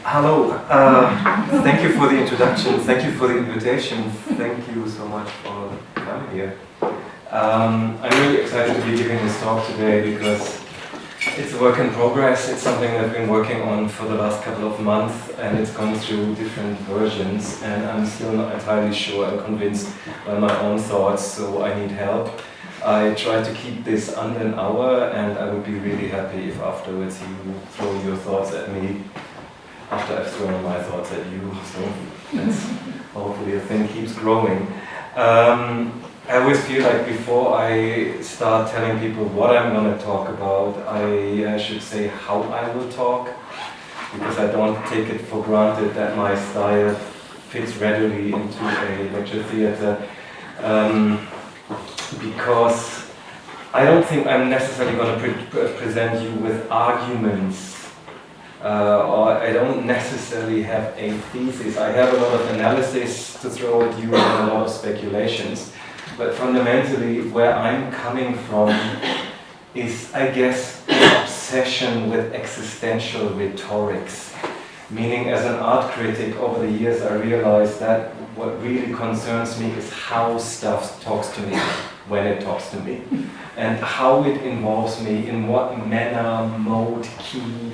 Hello, thank you for the introduction, thank you for the invitation, thank you so much for coming here. I'm really excited to be giving this talk today because it's a work in progress. It's something I've been working on for the last couple of months, and it's gone through different versions, and I'm still not entirely sure and convinced by my own thoughts, so I need help. I try to keep this under an hour, and I would be really happy if afterwards you throw your thoughts at me after I've thrown my thoughts at you, so that's hopefully the thing keeps growing. I always feel like before I start telling people what I'm going to talk about, I should say how I will talk, because I don't take it for granted that my style fits readily into a lecture theatre, because I don't think I'm necessarily going to present you with arguments, or I don't necessarily have a thesis. I have a lot of analysis to throw at you and a lot of speculations. But fundamentally, where I'm coming from is, I guess, an obsession with existential rhetorics. Meaning, as an art critic over the years, I realized that what really concerns me is how stuff talks to me when it talks to me, and how it involves me, in what manner, mode, key,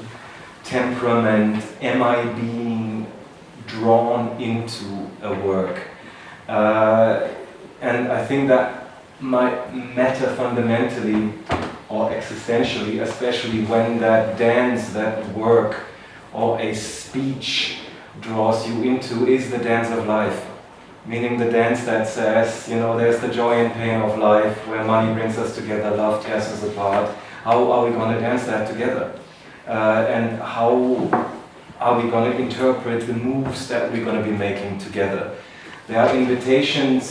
temperament am I being drawn into a work. And I think that might matter fundamentally or existentially, especially when that dance, that work, or a speech draws you into is the dance of life. Meaning the dance that says, you know, there's the joy and pain of life, where money brings us together, love tears us apart. How are we going to dance that together? And how are we going to interpret the moves that we're going to be making together? There are invitations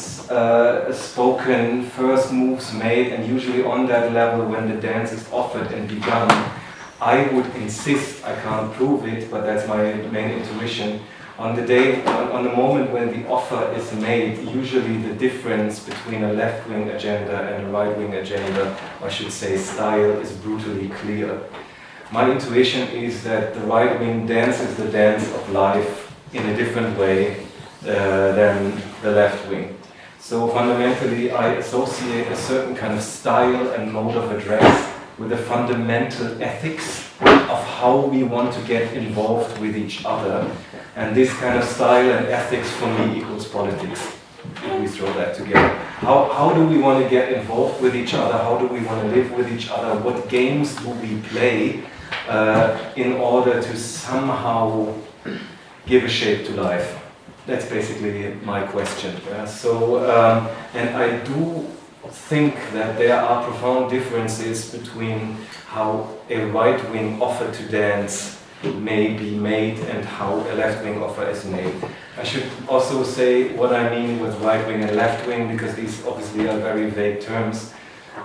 spoken, first moves made, and usually on that level when the dance is offered and begun, I would insist, I can't prove it, but that's my main intuition, on the moment when the offer is made, usually the difference between a left-wing agenda and a right-wing agenda, or I should say style, is brutally clear. My intuition is that the right wing dances the dance of life in a different way than the left wing. So fundamentally, I associate a certain kind of style and mode of address with the fundamental ethics of how we want to get involved with each other. And this kind of style and ethics for me equals politics, if we throw that together. How do we want to get involved with each other? How do we want to live with each other? What games do we play in order to somehow give a shape to life? That's basically my question. And I do think that there are profound differences between how a right-wing offer to dance may be made and how a left-wing offer is made. I should also say what I mean with right-wing and left-wing, because these obviously are very vague terms.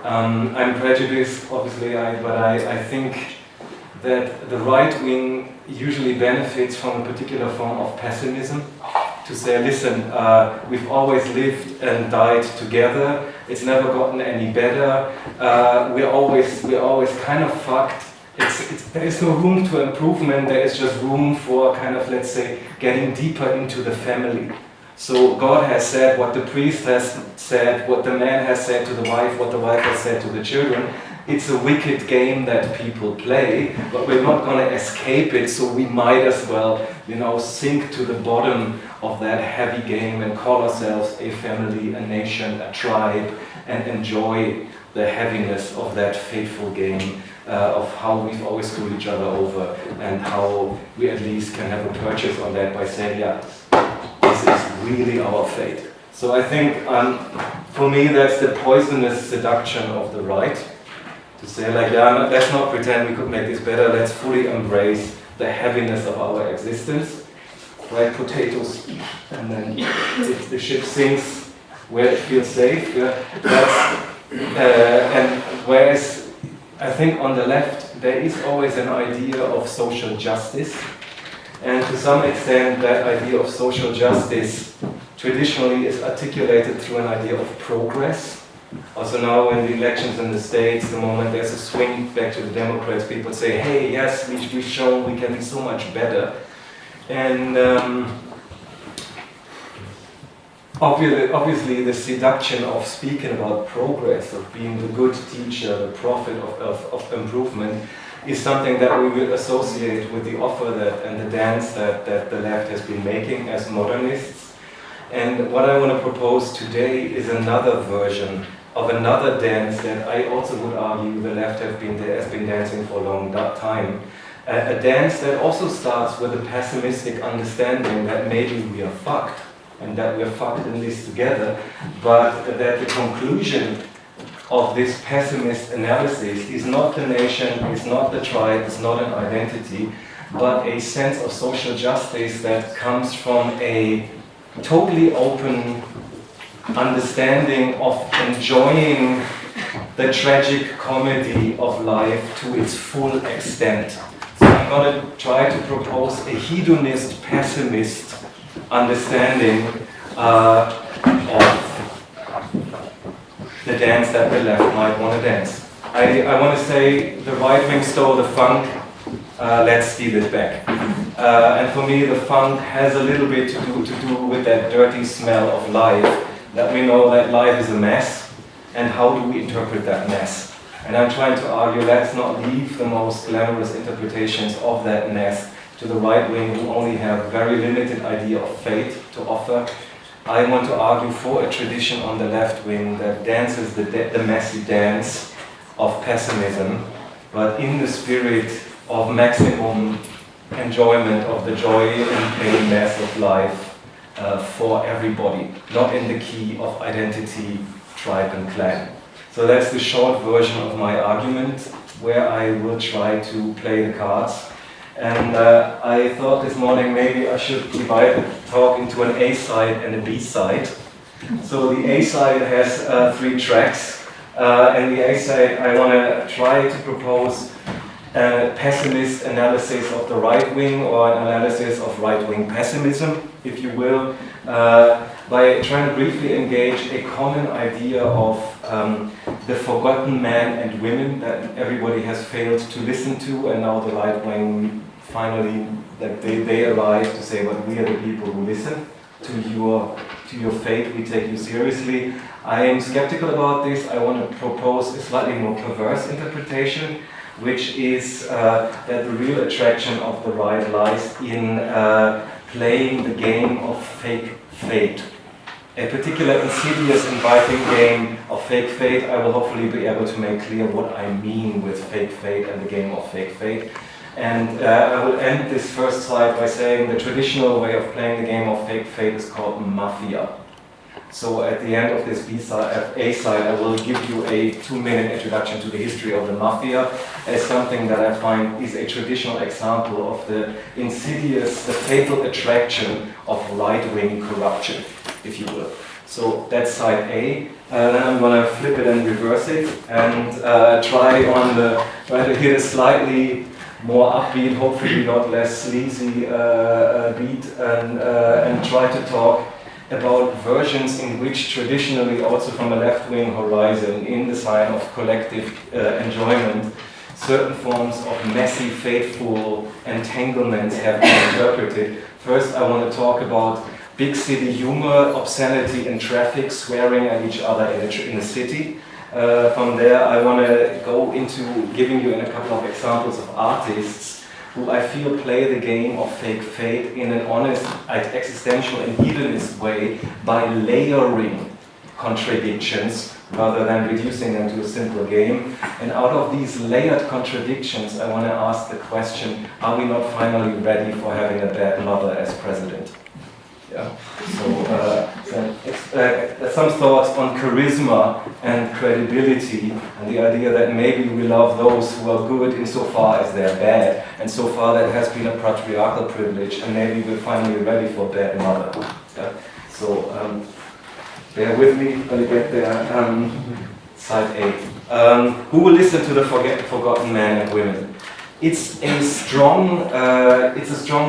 I'm prejudiced, obviously, but I think that the right wing usually benefits from a particular form of pessimism. To say, listen, we've always lived and died together, it's never gotten any better, we're always kind of fucked, there is no room to improvement, there is just room for kind of, let's say, getting deeper into the family. So God has said what the priest has said, what the man has said to the wife, what the wife has said to the children. It's a wicked game that people play, but we're not going to escape it, so we might as well, you know, sink to the bottom of that heavy game and call ourselves a family, a nation, a tribe, and enjoy the heaviness of that fateful game, of how we've always screwed each other over, and how we at least can have a purchase on that by saying, yeah, this is really our fate. So I think, for me, that's the poisonous seduction of the right. To say like, yeah, let's not pretend we could make this better, let's fully embrace the heaviness of our existence. Fried potatoes, and then the ship sinks where it feels safe. Yeah. And whereas I think on the left there is always an idea of social justice, and to some extent that idea of social justice traditionally is articulated through an idea of progress. Also now in the elections in the States, the moment there's a swing back to the Democrats, people say, hey, yes, we've shown we can be so much better. And obviously the seduction of speaking about progress, of being the good teacher, the prophet of improvement, is something that we will associate with the offer and the dance that the left has been making as modernists. And what I want to propose today is another version of another dance that I also would argue the left has been dancing for a long time. A dance that also starts with a pessimistic understanding that maybe we are fucked, and that we are fucked in this together, but that the conclusion of this pessimist analysis is not the nation, it's not the tribe, it's not an identity, but a sense of social justice that comes from a totally open understanding of enjoying the tragic comedy of life to its full extent. So I'm going to try to propose a hedonist, pessimist understanding of the dance that the left might want to dance. I want to say the right wing stole the funk, let's steal it back. And for me the funk has a little bit to do with that dirty smell of life, that we know that life is a mess, and how do we interpret that mess? And I'm trying to argue, let's not leave the most glamorous interpretations of that mess to the right wing, who only have very limited idea of fate to offer. I want to argue for a tradition on the left wing that dances the messy dance of pessimism, but in the spirit of maximum enjoyment of the joy and pain mess of life for everybody, not in the key of identity, tribe and clan. So that's the short version of my argument, where I will try to play the cards. And I thought this morning maybe I should divide the talk into an A side and a B side. So the A side has 3 tracks, and the A side I want to try to propose a pessimist analysis of the right wing, or an analysis of right wing pessimism, if you will, by trying to briefly engage a common idea of the forgotten men and women that everybody has failed to listen to, and now the right wing finally, that they arrive to say, but we are the people who listen to your fate, we take you seriously. I am skeptical about this. I want to propose a slightly more perverse interpretation, which is that the real attraction of the right lies in playing the game of fake fate. A particular insidious, inviting game of fake fate. I will hopefully be able to make clear what I mean with fake fate and the game of fake fate. And I will end this first slide by saying the traditional way of playing the game of fake fate is called mafia. So at the end of this A side, I will give you a 2-minute introduction to the history of the mafia as something that I find is a traditional example of the insidious, the fatal attraction of right-wing corruption, if you will. So that's side A. Then I'm going to flip it and reverse it, and try to hit a slightly more upbeat, hopefully not less sleazy beat, and try to talk about versions in which traditionally, also from a left-wing horizon, in the sign of collective enjoyment, certain forms of messy, fateful entanglements have been interpreted. First, I want to talk about big city humor, obscenity in traffic, swearing at each other in the city. From there, I want to go into giving you a couple of examples of artists who I feel play the game of fake fate in an honest, existential and hedonist way by layering contradictions rather than reducing them to a simple game. And out of these layered contradictions, I want to ask the question, are we not finally ready for having a bad mother as president? Yeah. So some thoughts on charisma and credibility, and the idea that maybe we love those who are good insofar as they're bad, and so far that has been a patriarchal privilege, and maybe we're finally ready for bad mother. Yeah. So bear with me, I'm going to get there. Side A. Who will listen to the forgotten men and women? It's a strong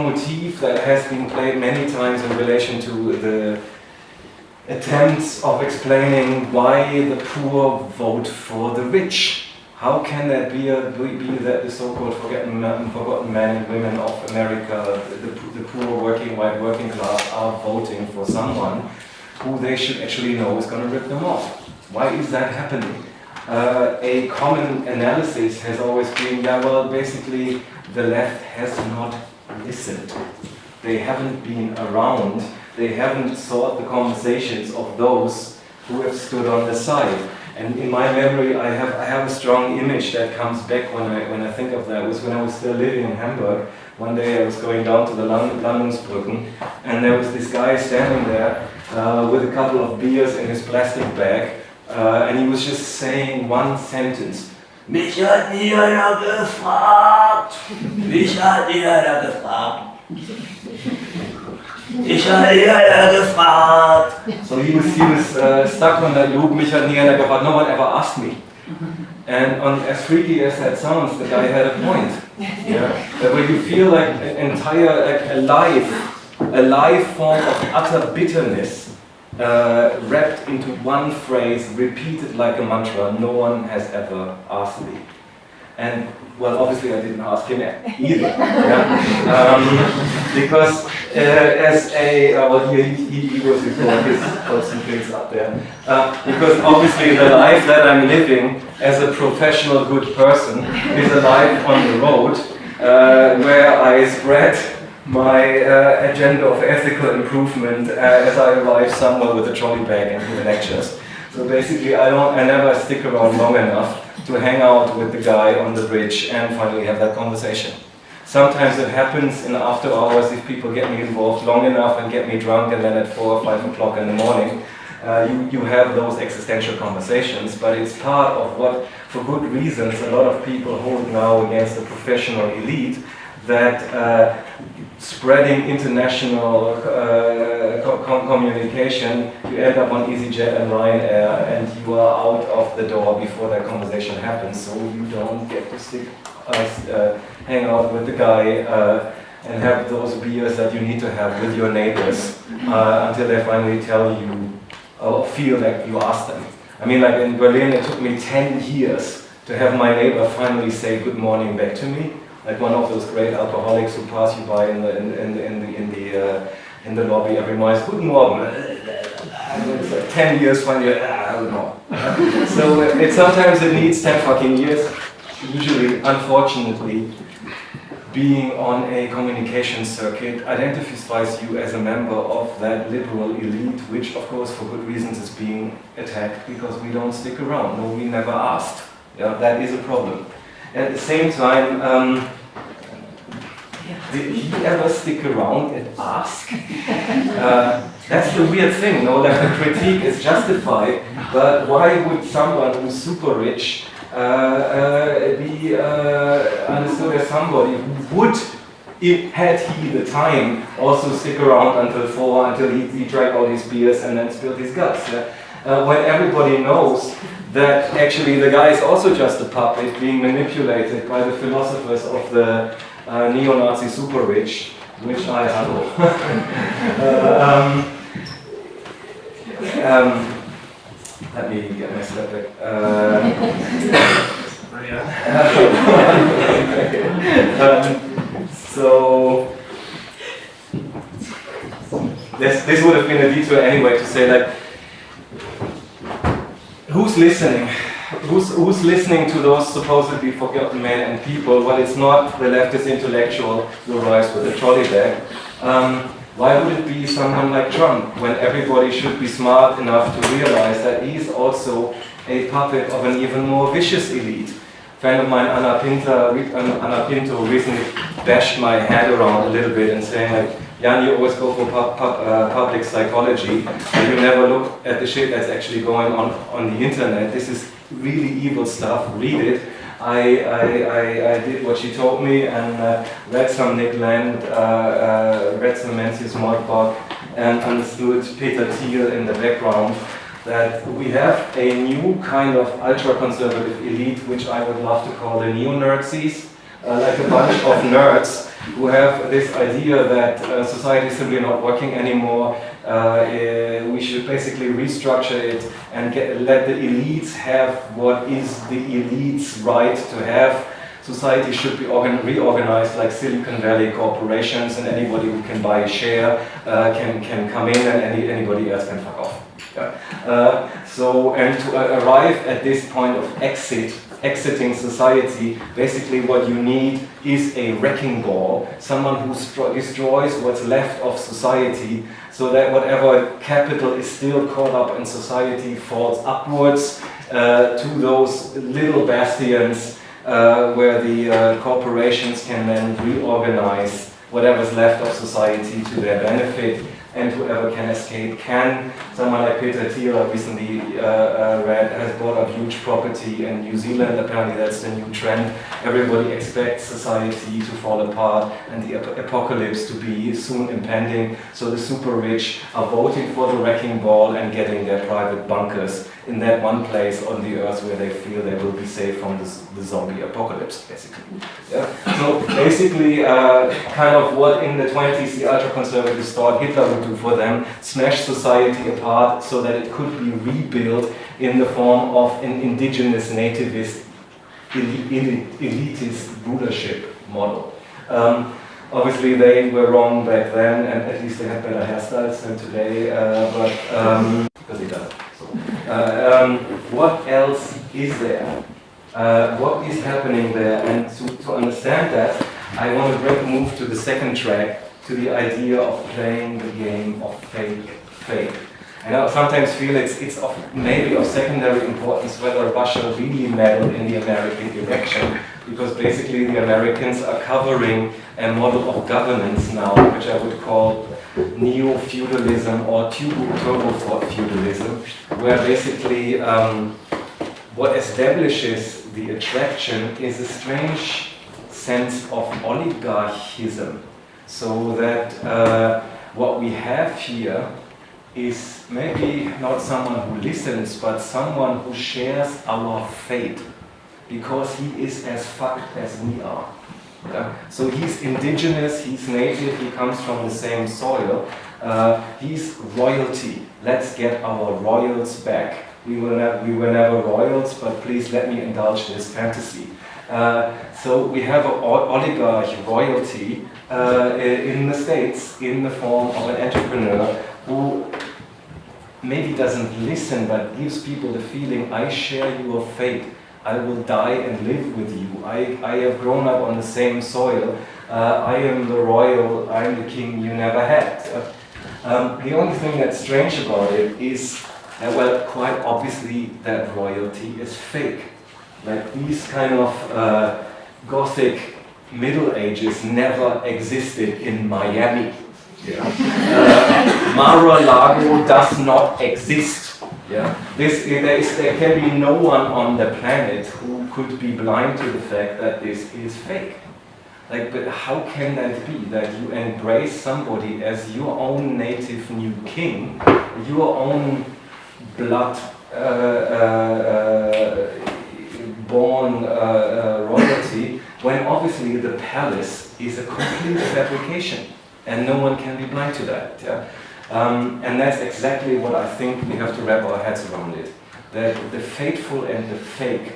motif that has been played many times in relation to the attempts of explaining why the poor vote for the rich. How can that be that the so-called forgotten men and women of America, the poor working class, are voting for someone who they should actually know is going to rip them off? Why is that happening? A common analysis has always been, yeah, well, basically the left has not listened. They haven't been around. They haven't sought the conversations of those who have stood on the side. And in my memory, I have a strong image that comes back when I think of that. It was when I was still living in Hamburg. One day I was going down to the Landungsbrücken, and there was this guy standing there with a couple of beers in his plastic bag, and he was just saying one sentence. Mich hat nie einer gefragt. Mich hat nie einer gefragt. Ich habe nie einer gefragt. So he was stuck on that loop. Mich hat nie einer gefragt. No one ever asked me. And as freaky as that sounds, the guy had a point. Yeah, that when you feel like an entire, like a live form of utter bitterness wrapped into one phrase, repeated like a mantra, no one has ever asked me. And well, obviously I didn't ask him either, yeah? Because as a, well, he was before his some things up there. Because obviously the life that I'm living as a professional good person is a life on the road where I spread my agenda of ethical improvement as I arrive somewhere with a trolley bag and give lectures. So basically I never stick around long enough to hang out with the guy on the bridge and finally have that conversation. Sometimes it happens in after hours if people get me involved long enough and get me drunk, and then at 4 or 5 o'clock in the morning you have those existential conversations, but it's part of what, for good reasons, a lot of people hold now against the professional elite, that spreading international communication, you end up on EasyJet and Ryanair, and you are out of the door before that conversation happens, so you don't get to hang out with the guy and have those beers that you need to have with your neighbors until they finally tell you or feel like you asked them. I mean, like in Berlin, it took me 10 years to have my neighbor finally say good morning back to me. Like one of those great alcoholics who pass you by in the lobby every morning. Guten Morgen. It's like 10 years finally. I don't know. So sometimes it needs 10 fucking years. Usually, unfortunately, being on a communication circuit identifies you as a member of that liberal elite, which, of course, for good reasons, is being attacked because we don't stick around. No, we never asked. Yeah, that is a problem. At the same time, did he ever stick around and ask? That's the weird thing, no? Like the critique is justified, but why would someone who's super rich be understood as somebody who would, had he the time, also stick around until 4, until he drank all these beers and then spilled his guts? When everybody knows that actually the guy is also just a puppet being manipulated by the philosophers of the neo-Nazi super rich, which I adore. Let me get my step back. So this would have been a detour anyway to say that who's listening? Who's listening to those supposedly forgotten men and people? Well, it's not the leftist intellectual who arrives with a trolley bag. Why would it be someone like Trump, when everybody should be smart enough to realize that he's also a puppet of an even more vicious elite? A friend of mine, Anna Pinto, recently bashed my head around a little bit and saying like, Jan, you always go for public psychology, and you never look at the shit that's actually going on the internet. This is really evil stuff, read it. I did what she told me and read some Nick Land, read some Mencius Moldbach, and understood Peter Thiel in the background, that we have a new kind of ultra-conservative elite, which I would love to call the neo-Nazis, like a bunch of nerds who have this idea that society is simply not working anymore. We should basically restructure it and let the elites have what is the elites' right to have. Society should be reorganized like Silicon Valley corporations, and anybody who can buy a share can come in, and anybody else can fuck off. Yeah. And to arrive at this point of exiting society, basically what you need is a wrecking ball, someone who destroys what's left of society, so that whatever capital is still caught up in society falls upwards to those little bastions where the corporations can then reorganize whatever's left of society to their benefit, and whoever can escape can. Someone like Peter Thiel, I recently read, has bought up huge property in New Zealand. Apparently that's the new trend. Everybody expects society to fall apart and the apocalypse to be soon impending. So the super rich are voting for the wrecking ball and getting their private bunkers in that one place on the earth where they feel they will be safe from the zombie apocalypse, basically. Yeah? So basically, kind of what in the 20s the ultra-conservatives thought Hitler would do for them, smash society apart so that it could be rebuilt in the form of an indigenous, nativist, elitist rulership model. Obviously they were wrong back then, and at least they had better hairstyles than today, because he does. What else is there? What is happening there? And to understand that, I want to move to the second track, to the idea of playing the game of fate. And I sometimes feel it's maybe of secondary importance whether Russia really meddled in the American election, because basically the Americans are covering a model of governance now, which I would call neo-feudalism or turbo-feudalism, where basically what establishes the attraction is a strange sense of oligarchism. So that what we have here is maybe not someone who listens, but someone who shares our fate, because he is as fucked as we are. Yeah? So he's indigenous, he's native, he comes from the same soil, he's royalty. Let's get our royals back. We were never royals, but please let me indulge this fantasy. So we have an oligarch royalty in the States in the form of an entrepreneur who maybe doesn't listen, but gives people the feeling, I share your fate. I will die and live with you. I have grown up on the same soil. I am the royal, I'm the king you never had. The only thing that's strange about it is, well, quite obviously that royalty is fake. Like these kind of Gothic Middle Ages never existed in Miami. Yeah. Mar-a-Lago does not exist. Yeah. There can be no one on the planet who could be blind to the fact that this is fake. Like, but how can that be? That you embrace somebody as your own native new king, your own blood born royalty, when obviously the palace is a complete fabrication, and no one can be blind to that. Yeah? And that's exactly what I think we have to wrap our heads around it. That the faithful and the fake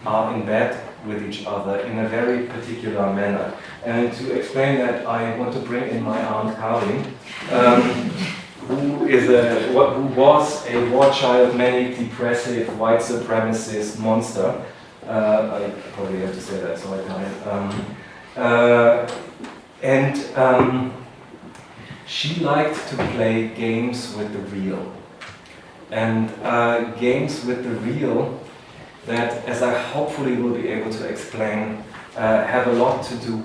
are in bed with each other in a very particular manner. And to explain that, I want to bring in my Aunt Carly, who was a war child, manic, depressive, white supremacist monster. I probably have to say that, so I can't. She liked to play games with the real. And games with the real that, as I hopefully will be able to explain, have a lot to do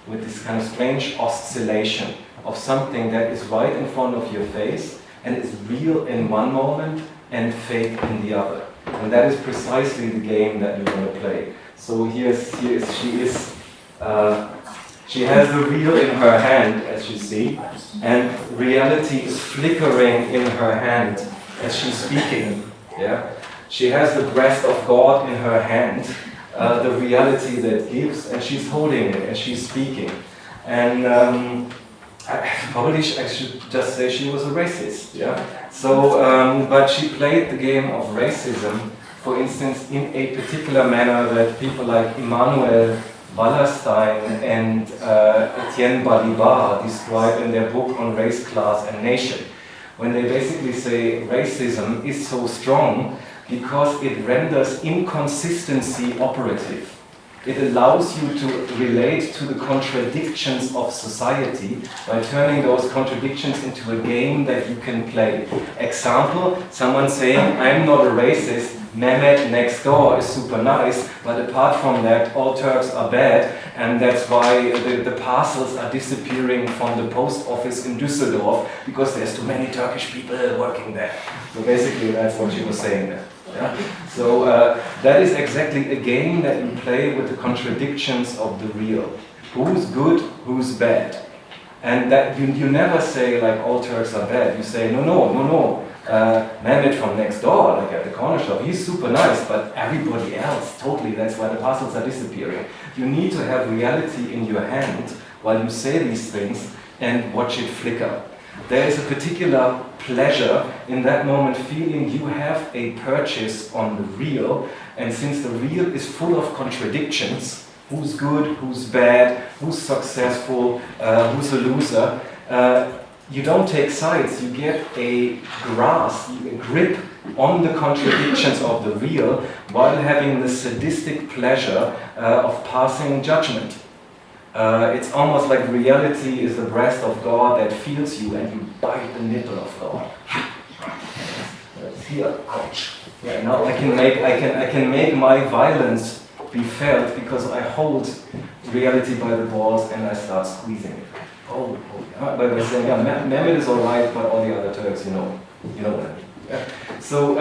with this kind of strange oscillation of something that is right in front of your face and is real in one moment and fake in the other. And that is precisely the game that we want to play. So she has the real in her hand, as you see, and reality is flickering in her hand as she's speaking. Yeah? She has the breast of God in her hand, the reality that gives, and she's holding it, and she's speaking. And I should just say she was a racist, yeah? So, but she played the game of racism, for instance, in a particular manner that people like Immanuel Wallerstein and Etienne Balibar describe in their book on race, class and nation, when they basically say racism is so strong because it renders inconsistency operative. It allows you to relate to the contradictions of society by turning those contradictions into a game that you can play. Example, someone saying, I'm not a racist, Mehmet next door is super nice, but apart from that, all Turks are bad, and that's why the parcels are disappearing from the post office in Düsseldorf, because there's too many Turkish people working there. So basically, that's what she was saying there. Yeah? So that is exactly a game that you play with the contradictions of the real. Who's good, who's bad? And that you never say like all Turks are bad. You say no. Mehmet from next door, like at the corner shop, he's super nice, but everybody else, totally, that's why the parcels are disappearing. You need to have reality in your hand while you say these things and watch it flicker. There is a particular pleasure in that moment feeling you have a purchase on the real, and since the real is full of contradictions, who's good, who's bad, who's successful, who's a loser, you don't take sides, you get a grasp, a grip on the contradictions of the real while having the sadistic pleasure of passing judgment. It's almost like reality is the breast of God that feels you and you bite the nipple of God. Here, ouch. Yeah, now I can make my violence be felt because I hold reality by the balls and I start squeezing it. Oh, yeah. By the way, saying, yeah, Mehmet is alright, but all the other Turks, you know that. Yeah. So,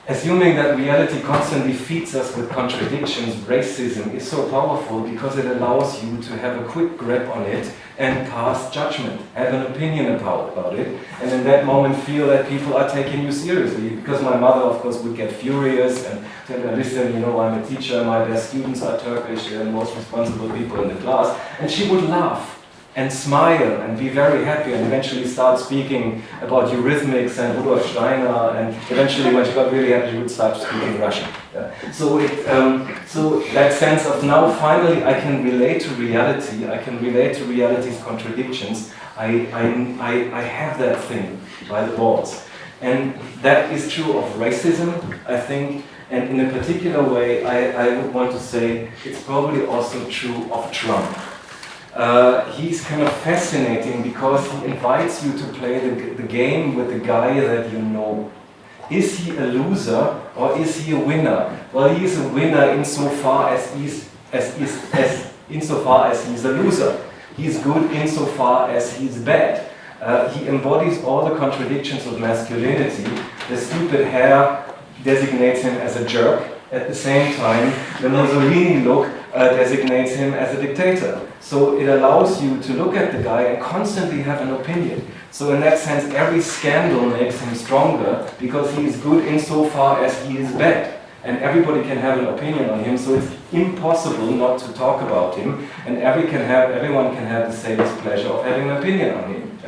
assuming that reality constantly feeds us with contradictions, racism is so powerful because it allows you to have a quick grip on it and pass judgment, have an opinion about it, and in that moment feel that people are taking you seriously. Because my mother, of course, would get furious and tell me, listen, I'm a teacher, my best students are Turkish, they're the most responsible people in the class, and she would laugh and smile and be very happy and eventually start speaking about eurythmics and Rudolf Steiner, and eventually when she got really happy she would start speaking Russian. Yeah. So that sense of now finally I can relate to reality, I can relate to reality's contradictions, I have that thing by the balls. And that is true of racism, I think, and in a particular way I would want to say it's probably also true of Trump. He's kind of fascinating because he invites you to play the game with the guy that you know. Is he a loser or is he a winner? Well, he is a winner insofar as he's a loser. He's good insofar as he's bad. He embodies all the contradictions of masculinity. The stupid hair designates him as a jerk. At the same time, the Mussolini look designates him as a dictator. So it allows you to look at the guy and constantly have an opinion. So in that sense, every scandal makes him stronger because he is good insofar as he is bad. And everybody can have an opinion on him, so it's impossible not to talk about him. And everyone can have the sadist pleasure of having an opinion on him.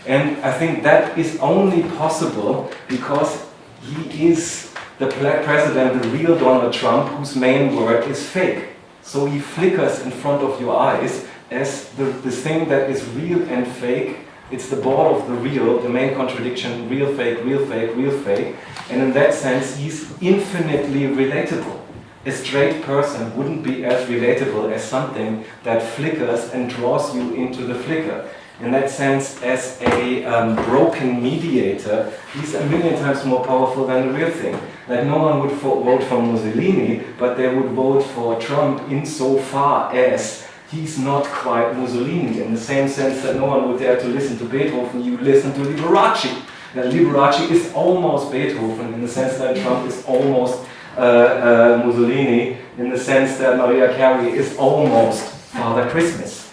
And I think that is only possible because he is the president, the real Donald Trump, whose main word is fake. So he flickers in front of your eyes as the thing that is real and fake. It's the ball of the real, the main contradiction, real, fake, real, fake, real, fake. And in that sense, he's infinitely relatable. A straight person wouldn't be as relatable as something that flickers and draws you into the flicker. In that sense, as a broken mediator, he's a million times more powerful than the real thing. Like no one would vote for Mussolini, but they would vote for Trump insofar as he's not quite Mussolini, in the same sense that no one would dare to listen to Beethoven, you listen to Liberace. Now, Liberace is almost Beethoven in the sense that Trump is almost Mussolini, in the sense that Mariah Carey is almost Father Christmas.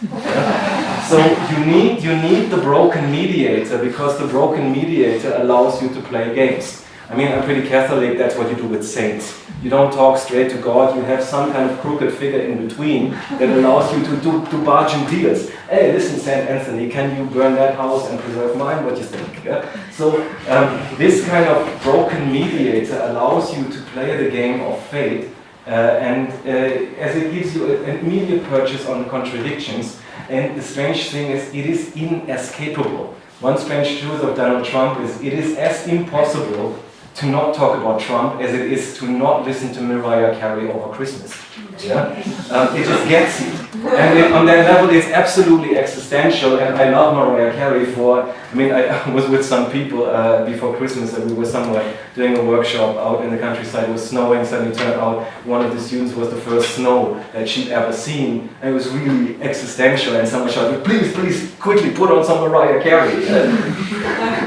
So you need the broken mediator because the broken mediator allows you to play games. I mean, I'm pretty Catholic, that's what you do with saints. You don't talk straight to God, you have some kind of crooked figure in between that allows you to do bargain deals. Hey, listen, St. Anthony, can you burn that house and preserve mine? What do you think? Yeah? So this kind of broken mediator allows you to play the game of fate, as it gives you an immediate purchase on the contradictions. And the strange thing is, it is inescapable. One strange truth of Donald Trump is, it is as impossible to not talk about Trump as it is to not listen to Mariah Carey over Christmas. Yeah? It just gets you. And on that level, it's absolutely existential. And I love Mariah Carey for, I mean, I was with some people before Christmas, and we were somewhere doing a workshop out in the countryside. It was snowing, suddenly turned out one of the students was the first snow that she'd ever seen. And it was really existential, and someone shouted, please, please, quickly put on some Mariah Carey.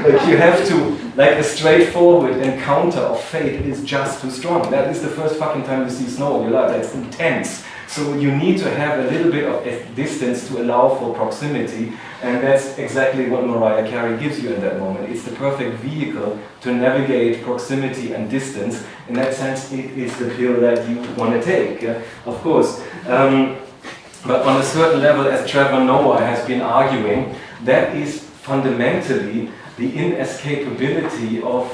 Like you have to, like a straightforward encounter of fate is just too strong. That is the first fucking time you see snow in your life. That's intense. So you need to have a little bit of distance to allow for proximity, and that's exactly what Mariah Carey gives you in that moment. It's the perfect vehicle to navigate proximity and distance. In that sense, it is the pill that you want to take, of course. But on a certain level, as Trevor Noah has been arguing, that is fundamentally the inescapability of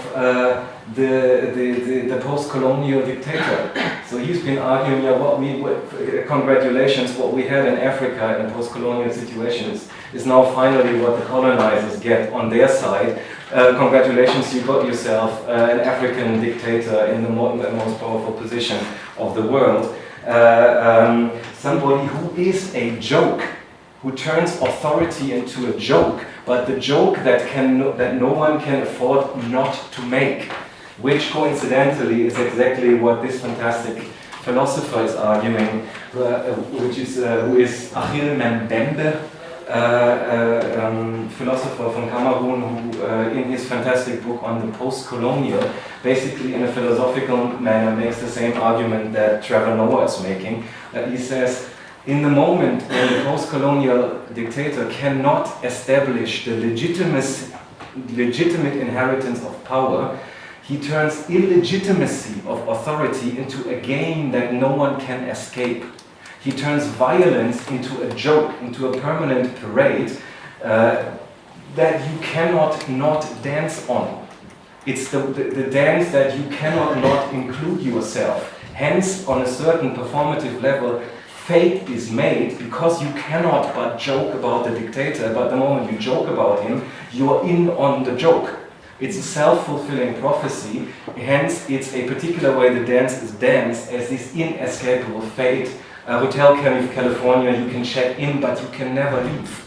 the post-colonial dictator. So he's been arguing, yeah, congratulations, what we had in Africa in post-colonial situations is now finally what the colonizers get on their side. Congratulations, you got yourself an African dictator in the most powerful position of the world. Somebody who is a joke, who turns authority into a joke, but the joke that no one can afford not to make, which coincidentally is exactly what this fantastic philosopher is arguing, who is Achille Mbembe, philosopher from Cameroon, who in his fantastic book on the post-colonial, basically in a philosophical manner makes the same argument that Trevor Noah is making. He says, in the moment when the post-colonial dictator cannot establish the legitimate inheritance of power, he turns illegitimacy of authority into a game that no one can escape. He turns violence into a joke, into a permanent parade that you cannot not dance on. It's the dance that you cannot not include yourself. Hence, on a certain performative level, fate is made because you cannot but joke about the dictator, but the moment you joke about him, you're in on the joke. It's a self-fulfilling prophecy, hence it's a particular way the dance is danced as this inescapable fate. Hotel California, you can check in, but you can never leave.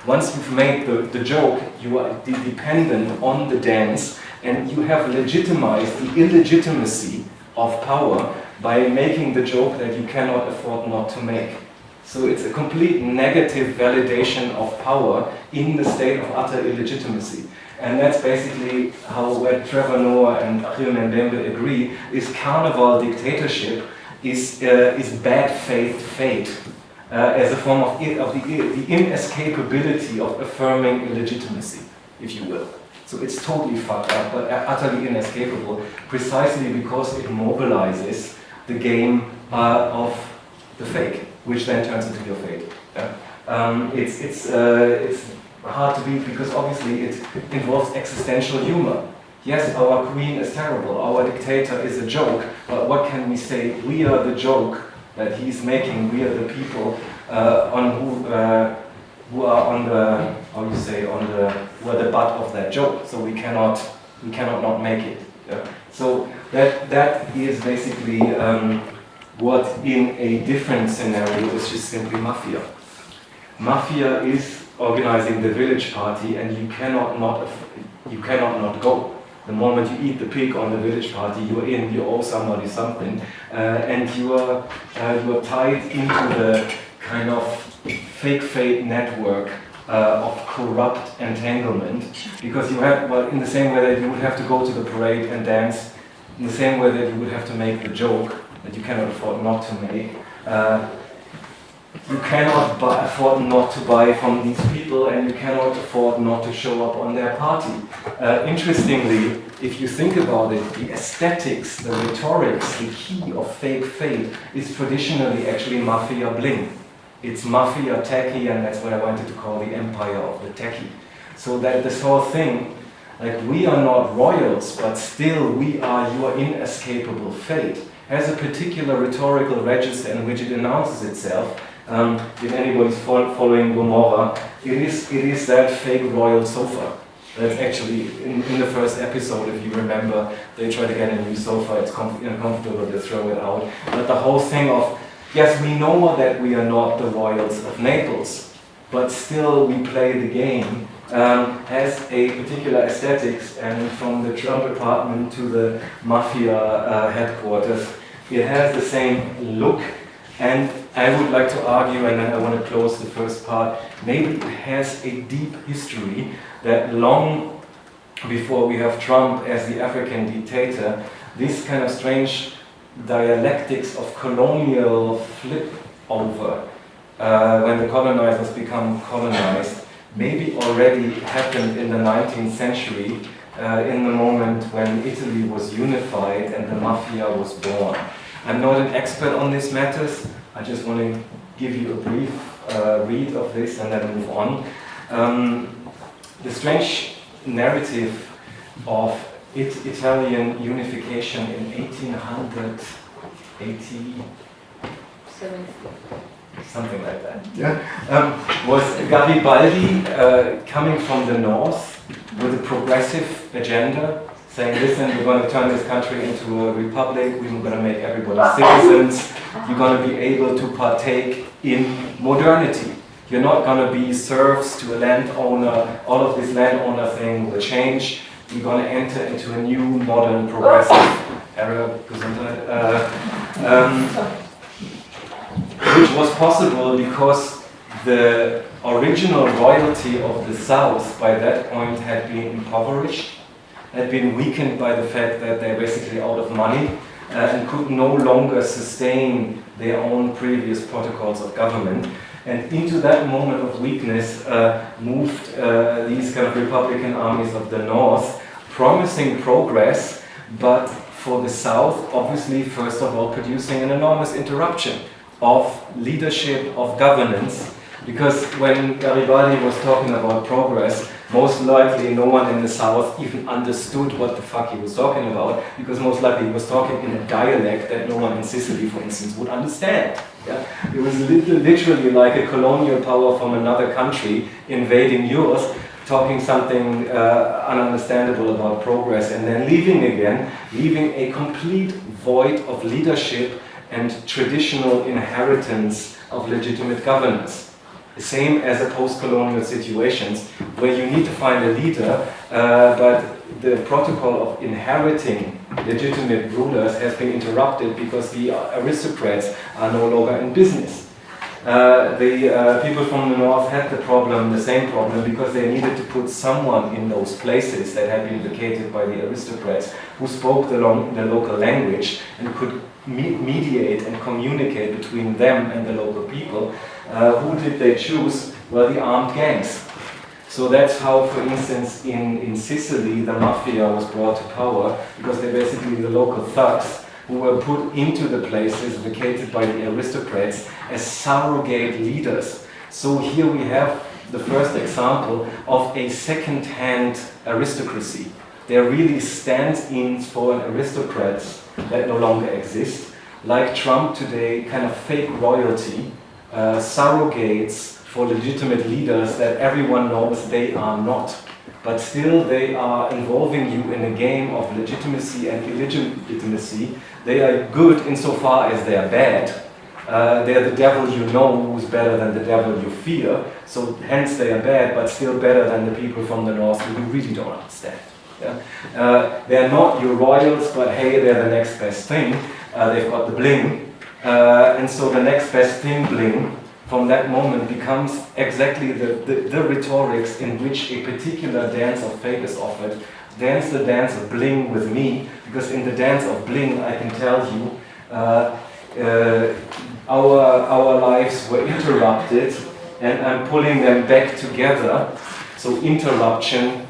Once you've made the joke, you are dependent on the dance, and you have legitimized the illegitimacy of power by making the joke that you cannot afford not to make. So it's a complete negative validation of power in the state of utter illegitimacy. And that's basically how where Trevor Noah and Achille Mbembe agree, is carnival dictatorship is bad faith fate, as a form of the inescapability of affirming illegitimacy, if you will. So it's totally fucked up, but utterly inescapable, precisely because it mobilizes the game of the fake, which then turns into your fate. Yeah? It's hard to beat because obviously it involves existential humor. Yes, our queen is terrible, our dictator is a joke, but what can we say? We are the joke that he's making, we are the people who are on the, how you say, who are the butt of that joke, so we cannot not make it. Yeah? So that is basically what in a different scenario is just simply mafia. Mafia is organizing the village party, and you cannot not go. The moment you eat the pig on the village party, you're in, you owe somebody something, and you are tied into the kind of fake fate network of corrupt entanglement, because you have, well, in the same way that you would have to go to the parade and dance, in the same way that you would have to make the joke that you cannot afford not to make, you cannot afford not to buy from these people, and you cannot afford not to show up on their party. Interestingly, if you think about it, the aesthetics, the rhetorics, the key of fake faith is traditionally actually mafia bling. It's mafia tacky, and that's what I wanted to call the empire of the tacky. So that this whole thing, like, we are not royals, but still we are your inescapable fate, has a particular rhetorical register in which it announces itself. If anybody's following Gomorrah, it is that fake royal sofa. That's actually in the first episode, if you remember, they try to get a new sofa, it's uncomfortable, they throw it out. But the whole thing of, yes, we know that we are not the royals of Naples, but still we play the game, has a particular aesthetics, and from the Trump apartment to the mafia headquarters, it has the same look. And I would like to argue, and then I want to close the first part, maybe it has a deep history that long before we have Trump as the African dictator, this kind of strange dialectics of colonial flip over, when the colonizers become colonized, maybe already happened in the 19th century, in the moment when Italy was unified and the mafia was born. I'm not an expert on these matters. I just want to give you a brief read of this and then move on. The strange narrative of Italian unification in 1880, something like that, was Garibaldi coming from the north with a progressive agenda, saying, listen, we're going to turn this country into a republic, we're going to make everybody citizens, you're going to be able to partake in modernity. You're not going to be serfs to a landowner, all of this landowner thing will change. We're going to enter into a new, modern, progressive era, which was possible because the original royalty of the South by that point had been impoverished, had been weakened by the fact that they're basically out of money and could no longer sustain their own previous protocols of government. And into that moment of weakness moved these kind of Republican armies of the North, promising progress, but for the South, obviously, first of all, producing an enormous interruption of leadership, of governance, because when Garibaldi was talking about progress, most likely no one in the South even understood what the fuck he was talking about, because most likely he was talking in a dialect that no one in Sicily, for instance, would understand. Yeah? It was literally like a colonial power from another country invading yours, talking something ununderstandable about progress, and then leaving again, leaving a complete void of leadership and traditional inheritance of legitimate governance. The same as a post-colonial situations where you need to find a leader, but the protocol of inheriting legitimate rulers has been interrupted because the aristocrats are no longer in business. The people from the north had the same problem, because they needed to put someone in those places that had been vacated by the aristocrats who spoke the local language and could mediate and communicate between them and the local people. Who did they choose? Well, the armed gangs. So that's how, for instance, in Sicily, the mafia was brought to power, because they're basically the local thugs who were put into the places vacated by the aristocrats as surrogate leaders. So here we have the first example of a second-hand aristocracy. They're really stand-ins for an aristocrats that no longer exist. Like Trump today, kind of fake royalty, surrogates for legitimate leaders that everyone knows they are not. But still they are involving you in a game of legitimacy and illegitimacy. They are good insofar as they are bad. They're the devil you know, who's better than the devil you fear. So hence they are bad, but still better than the people from the north who you really don't understand. Yeah? They're not your royals, but hey, they're the next best thing. They've got the bling. And so the next best thing, bling, from that moment becomes exactly the rhetorics in which a particular dance of fate is offered. Dance the dance of bling with me, because in the dance of bling I can tell you our lives were interrupted, and I'm pulling them back together. So interruption,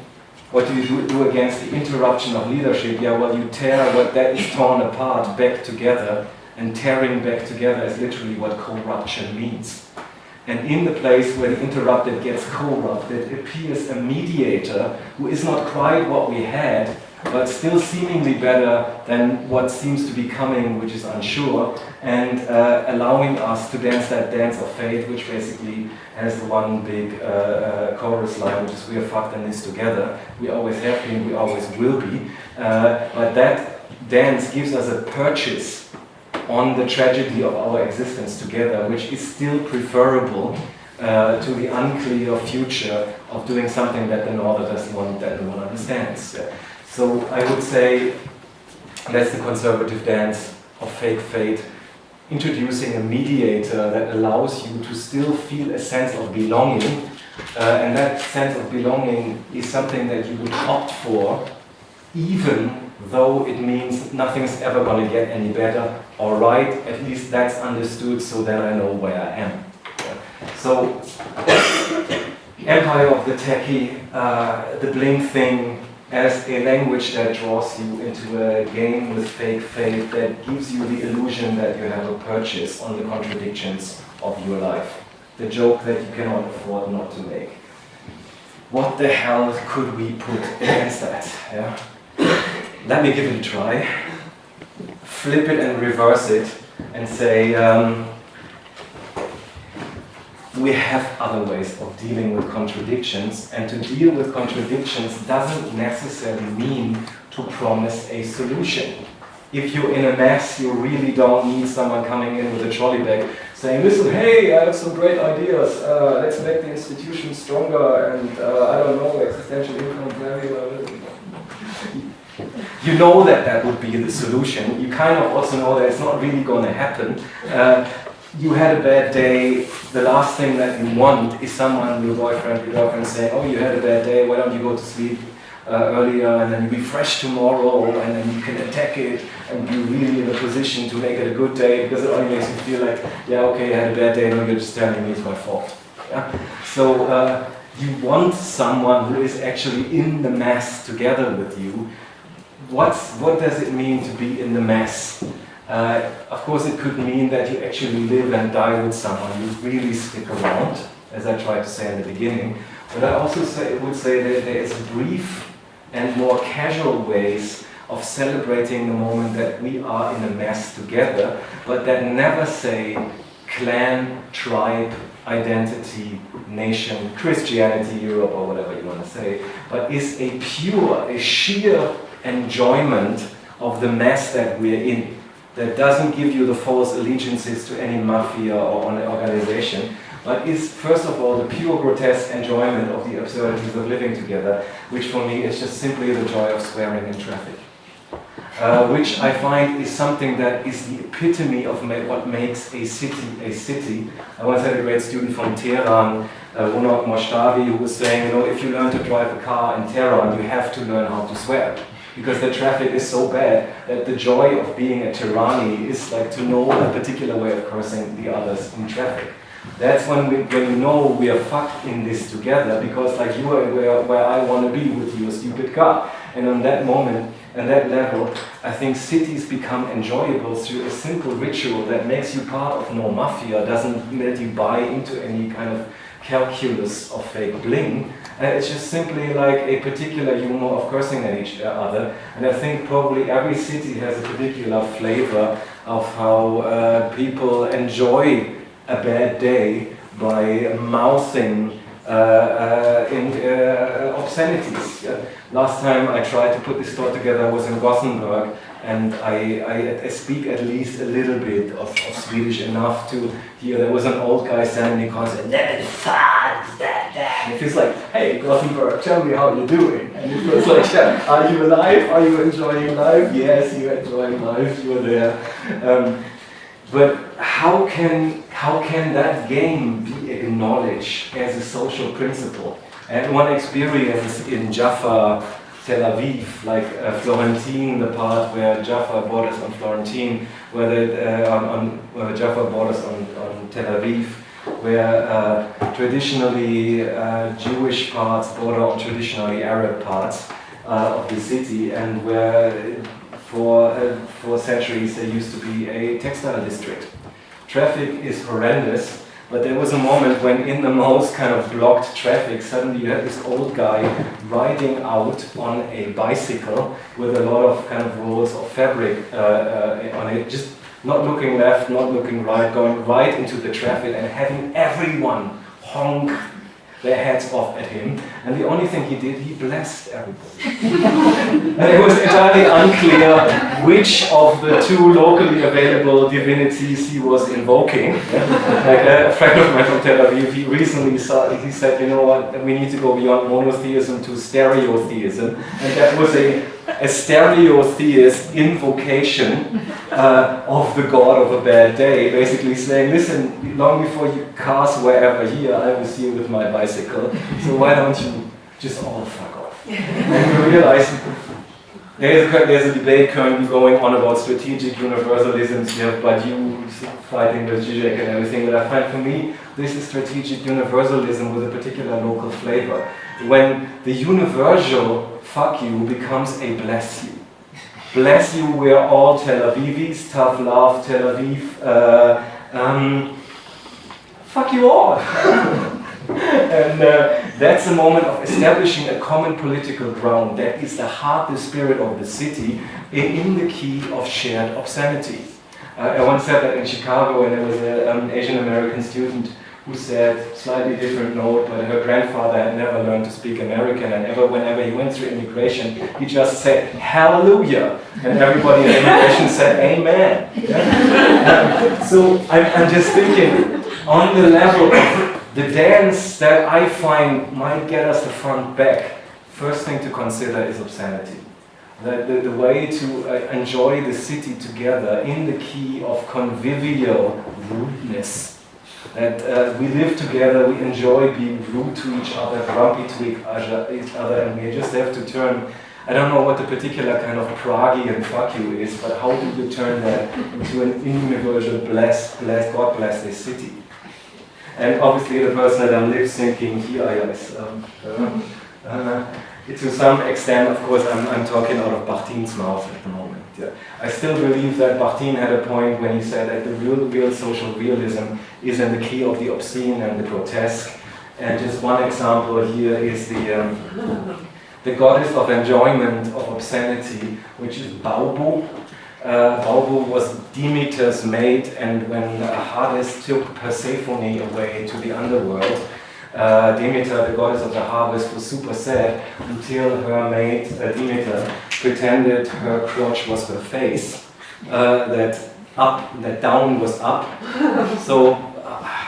what do you do against the interruption of leadership? Yeah, well, you tear what that is torn apart back together, and tearing back together is literally what corruption means. And in the place where the interrupted gets corrupted, appears a mediator who is not quite what we had, but still seemingly better than what seems to be coming, which is unsure, and allowing us to dance that dance of fate, which basically has the one big chorus line, which is we are fucked in this together. We always have been, we always will be. But that dance gives us a purchase on the tragedy of our existence together, which is still preferable to the unclear future of doing something that the Norther doesn't want, that no one understands. So I would say that's the conservative dance of fake fate, introducing a mediator that allows you to still feel a sense of belonging, and that sense of belonging is something that you would opt for, even though it means nothing's ever going to get any better, or right, at least that's understood, so then I know where I am. So, Empire of the Tacky, the bling thing, as a language that draws you into a game with fake faith, that gives you the illusion that you have a purchase on the contradictions of your life. The joke that you cannot afford not to make. What the hell could we put against that? Yeah? Let me give it a try. Flip it and reverse it and say, we have other ways of dealing with contradictions, and to deal with contradictions doesn't necessarily mean to promise a solution. If you're in a mess, you really don't need someone coming in with a trolley bag saying, listen, hey, I have some great ideas, let's make the institution stronger, and I don't know, existential income, very well. You know that that would be the solution. You kind of also know that it's not really going to happen. You had a bad day, the last thing that you want is someone, your boyfriend, your girlfriend, saying, oh, you had a bad day, why don't you go to sleep earlier, and then you'll be fresh tomorrow, and then you can attack it, and be really in a position to make it a good day, because it only makes you feel like, yeah, okay, I had a bad day, no, you're just telling me it's my fault. Yeah? So you want someone who is actually in the mess together with you. What does it mean to be in the mess? Of course, it could mean that you actually live and die with someone. You really stick around, as I tried to say in the beginning. But I also would say that there is brief and more casual ways of celebrating the moment that we are in a mess together, but that never say clan, tribe, identity, nation, Christianity, Europe, or whatever you want to say, but is a pure, a sheer enjoyment of the mess that we're in, that doesn't give you the false allegiances to any mafia or an organization, but is first of all the pure grotesque enjoyment of the absurdities of living together, which for me is just simply the joy of swearing in traffic. Which I find is something that is the epitome of what makes a city a city. I once had a great student from Tehran, Ronald Moshtavi, who was saying, you know, if you learn to drive a car in Tehran, you have to learn how to swear. Because the traffic is so bad that the joy of being a Tehrani is like to know a particular way of cursing the others in traffic. That's when you know we are fucked in this together, because like you are where I want to be with your stupid car. And on that moment, and that level, I think cities become enjoyable through a simple ritual that makes you part of no mafia, doesn't let you buy into any kind of calculus of fake bling. It's just simply like a particular humor of cursing at each other. And I think probably every city has a particular flavor of how people enjoy a bad day by mouthing obscenities. Yeah? Last time I tried to put this thought together, I was in Gothenburg, and I speak at least a little bit of Swedish enough to hear. There was an old guy standing in the concert, and it feels like, hey Gothenburg, tell me how you're doing. And it was like, yeah, are you alive? Are you enjoying life? Yes, you're enjoying life, you're there. But how can that game be acknowledged as a social principle? And one experience in Jaffa Tel Aviv, like Florentine, the part where Jaffa borders on Florentine, where Jaffa borders on Tel Aviv, where traditionally Jewish parts border on traditionally Arab parts of the city, and where for centuries there used to be a textile district. Traffic is horrendous, but there was a moment when in the most kind of blocked traffic, suddenly you had this old guy riding out on a bicycle with a lot of kind of rolls of fabric on it, just not looking left, not looking right, going right into the traffic and having everyone honk their heads off at him. And the only thing he did, he blessed everybody. And it was entirely unclear which of the two locally available divinities he was invoking. Like a friend of mine from Tel Aviv, he recently said, you know what, we need to go beyond monotheism to stereotheism. And that was a stereotheist invocation of the god of a bad day, basically saying, listen, long before you cars wherever here, I was here with my bicycle, so why don't you just all fuck off? And you realize there's a debate currently going on about strategic universalisms. You have Badiou fighting with Zizek and everything, but I find for me, this is strategic universalism with a particular local flavor. When the universal fuck you becomes a bless you. Bless you, we're all Tel Avivis, tough love, Tel Aviv. Fuck you all. And that's a moment of establishing a common political ground that is the heart, the spirit of the city, in the key of shared obscenity. I once said that in Chicago, and there was an Asian American student who said, slightly different note, but her grandfather had never learned to speak American, and whenever he went through immigration, he just said, hallelujah, and everybody in immigration said, amen. Yeah? So I'm just thinking, on the level of the dance that I find might get us the front back, first thing to consider is obscenity. The way to enjoy the city together in the key of convivial rudeness. That we live together, we enjoy being rude to each other, grumpy to each other, and we just have to turn, I don't know what the particular kind of Praguean fuck you is, but how do you turn that into an universal God bless this city? And obviously the person that I'm lip syncing here is, to some extent, of course, I'm talking out of Bakhtin's mouth at the moment. Yeah. I still believe that Bakhtin had a point when he said that the real social realism is in the key of the obscene and the grotesque. And just one example here is the goddess of enjoyment of obscenity, which is Baubu. Baubu was Demeter's maid, and when Hades took Persephone away to the underworld, Demeter, the goddess of the harvest, was super sad until her maid Demeter pretended her crotch was her face, that down was up. So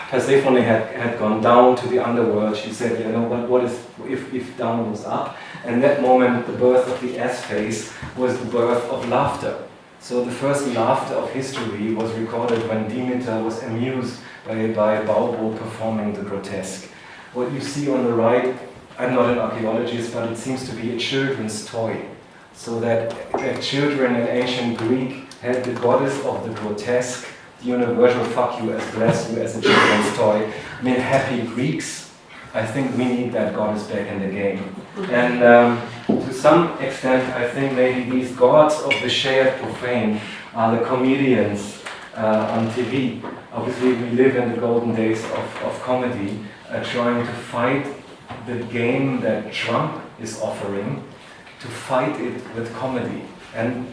Persephone had gone down to the underworld. She said, you know, what is if down was up? And that moment, the birth of the S-face was the birth of laughter. So the first laughter of history was recorded when Demeter was amused by Baubo performing the grotesque. What you see on the right, I'm not an archaeologist, but it seems to be a children's toy. So that children in ancient Greek had the goddess of the grotesque, the universal fuck you as bless you as a children's toy. I mean, happy Greeks, I think we need that goddess back in the game. And to some extent, I think maybe these gods of the shared profane are the comedians on TV. Obviously, we live in the golden days of comedy, trying to fight the game that Trump is offering, to fight it with comedy. And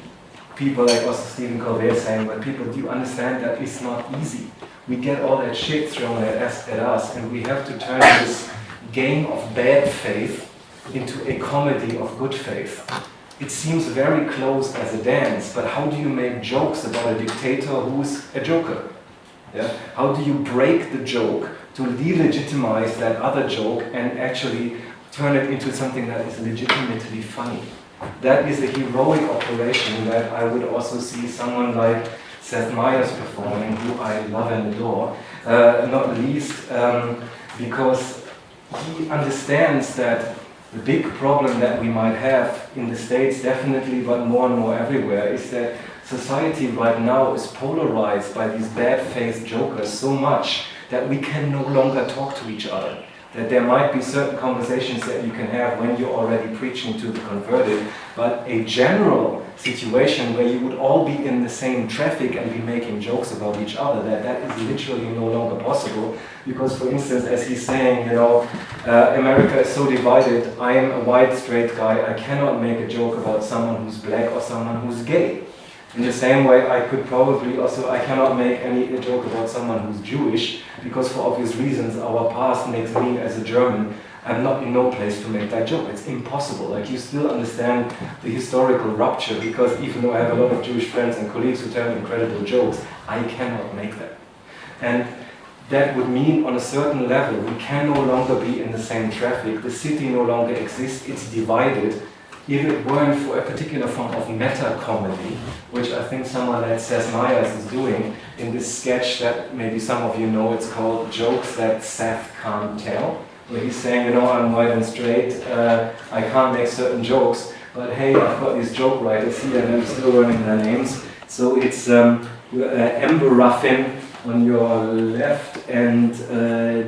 people like also Stephen Colbert saying, but people, do you understand that it's not easy? We get all that shit thrown at us, and we have to turn this game of bad faith into a comedy of good faith. It seems very close as a dance, but how do you make jokes about a dictator who's a joker? Yeah? How do you break the joke to delegitimize that other joke and actually turn it into something that is legitimately funny? That is a heroic operation that I would also see someone like Seth Meyers performing, who I love and adore, not least because he understands that The big problem that we might have in the States, definitely, but more and more everywhere, is that society right now is polarized by these bad-faced jokers so much that we can no longer talk to each other. That there might be certain conversations that you can have when you're already preaching to the converted, but a general situation where you would all be in the same traffic and be making jokes about each other, that is literally no longer possible. Because, for instance, as he's saying, you know, America is so divided, I am a white straight guy, I cannot make a joke about someone who's black or someone who's gay. In the same way, I could probably also, I cannot make a joke about someone who's Jewish, because for obvious reasons, our past makes me, as a German, I'm not in no place to make that joke. It's impossible. Like, you still understand the historical rupture, because even though I have a lot of Jewish friends and colleagues who tell incredible jokes, I cannot make them. And that would mean, on a certain level, we can no longer be in the same traffic, the city no longer exists, it's divided. If it weren't for a particular form of meta-comedy, which I think someone like Seth Meyers is doing in this sketch that maybe some of you know, it's called Jokes That Seth Can't Tell, where he's saying, you know, I'm white and straight, I can't make certain jokes, but hey, I've got these joke writers here and I'm still learning their names. So it's Amber Ruffin on your left and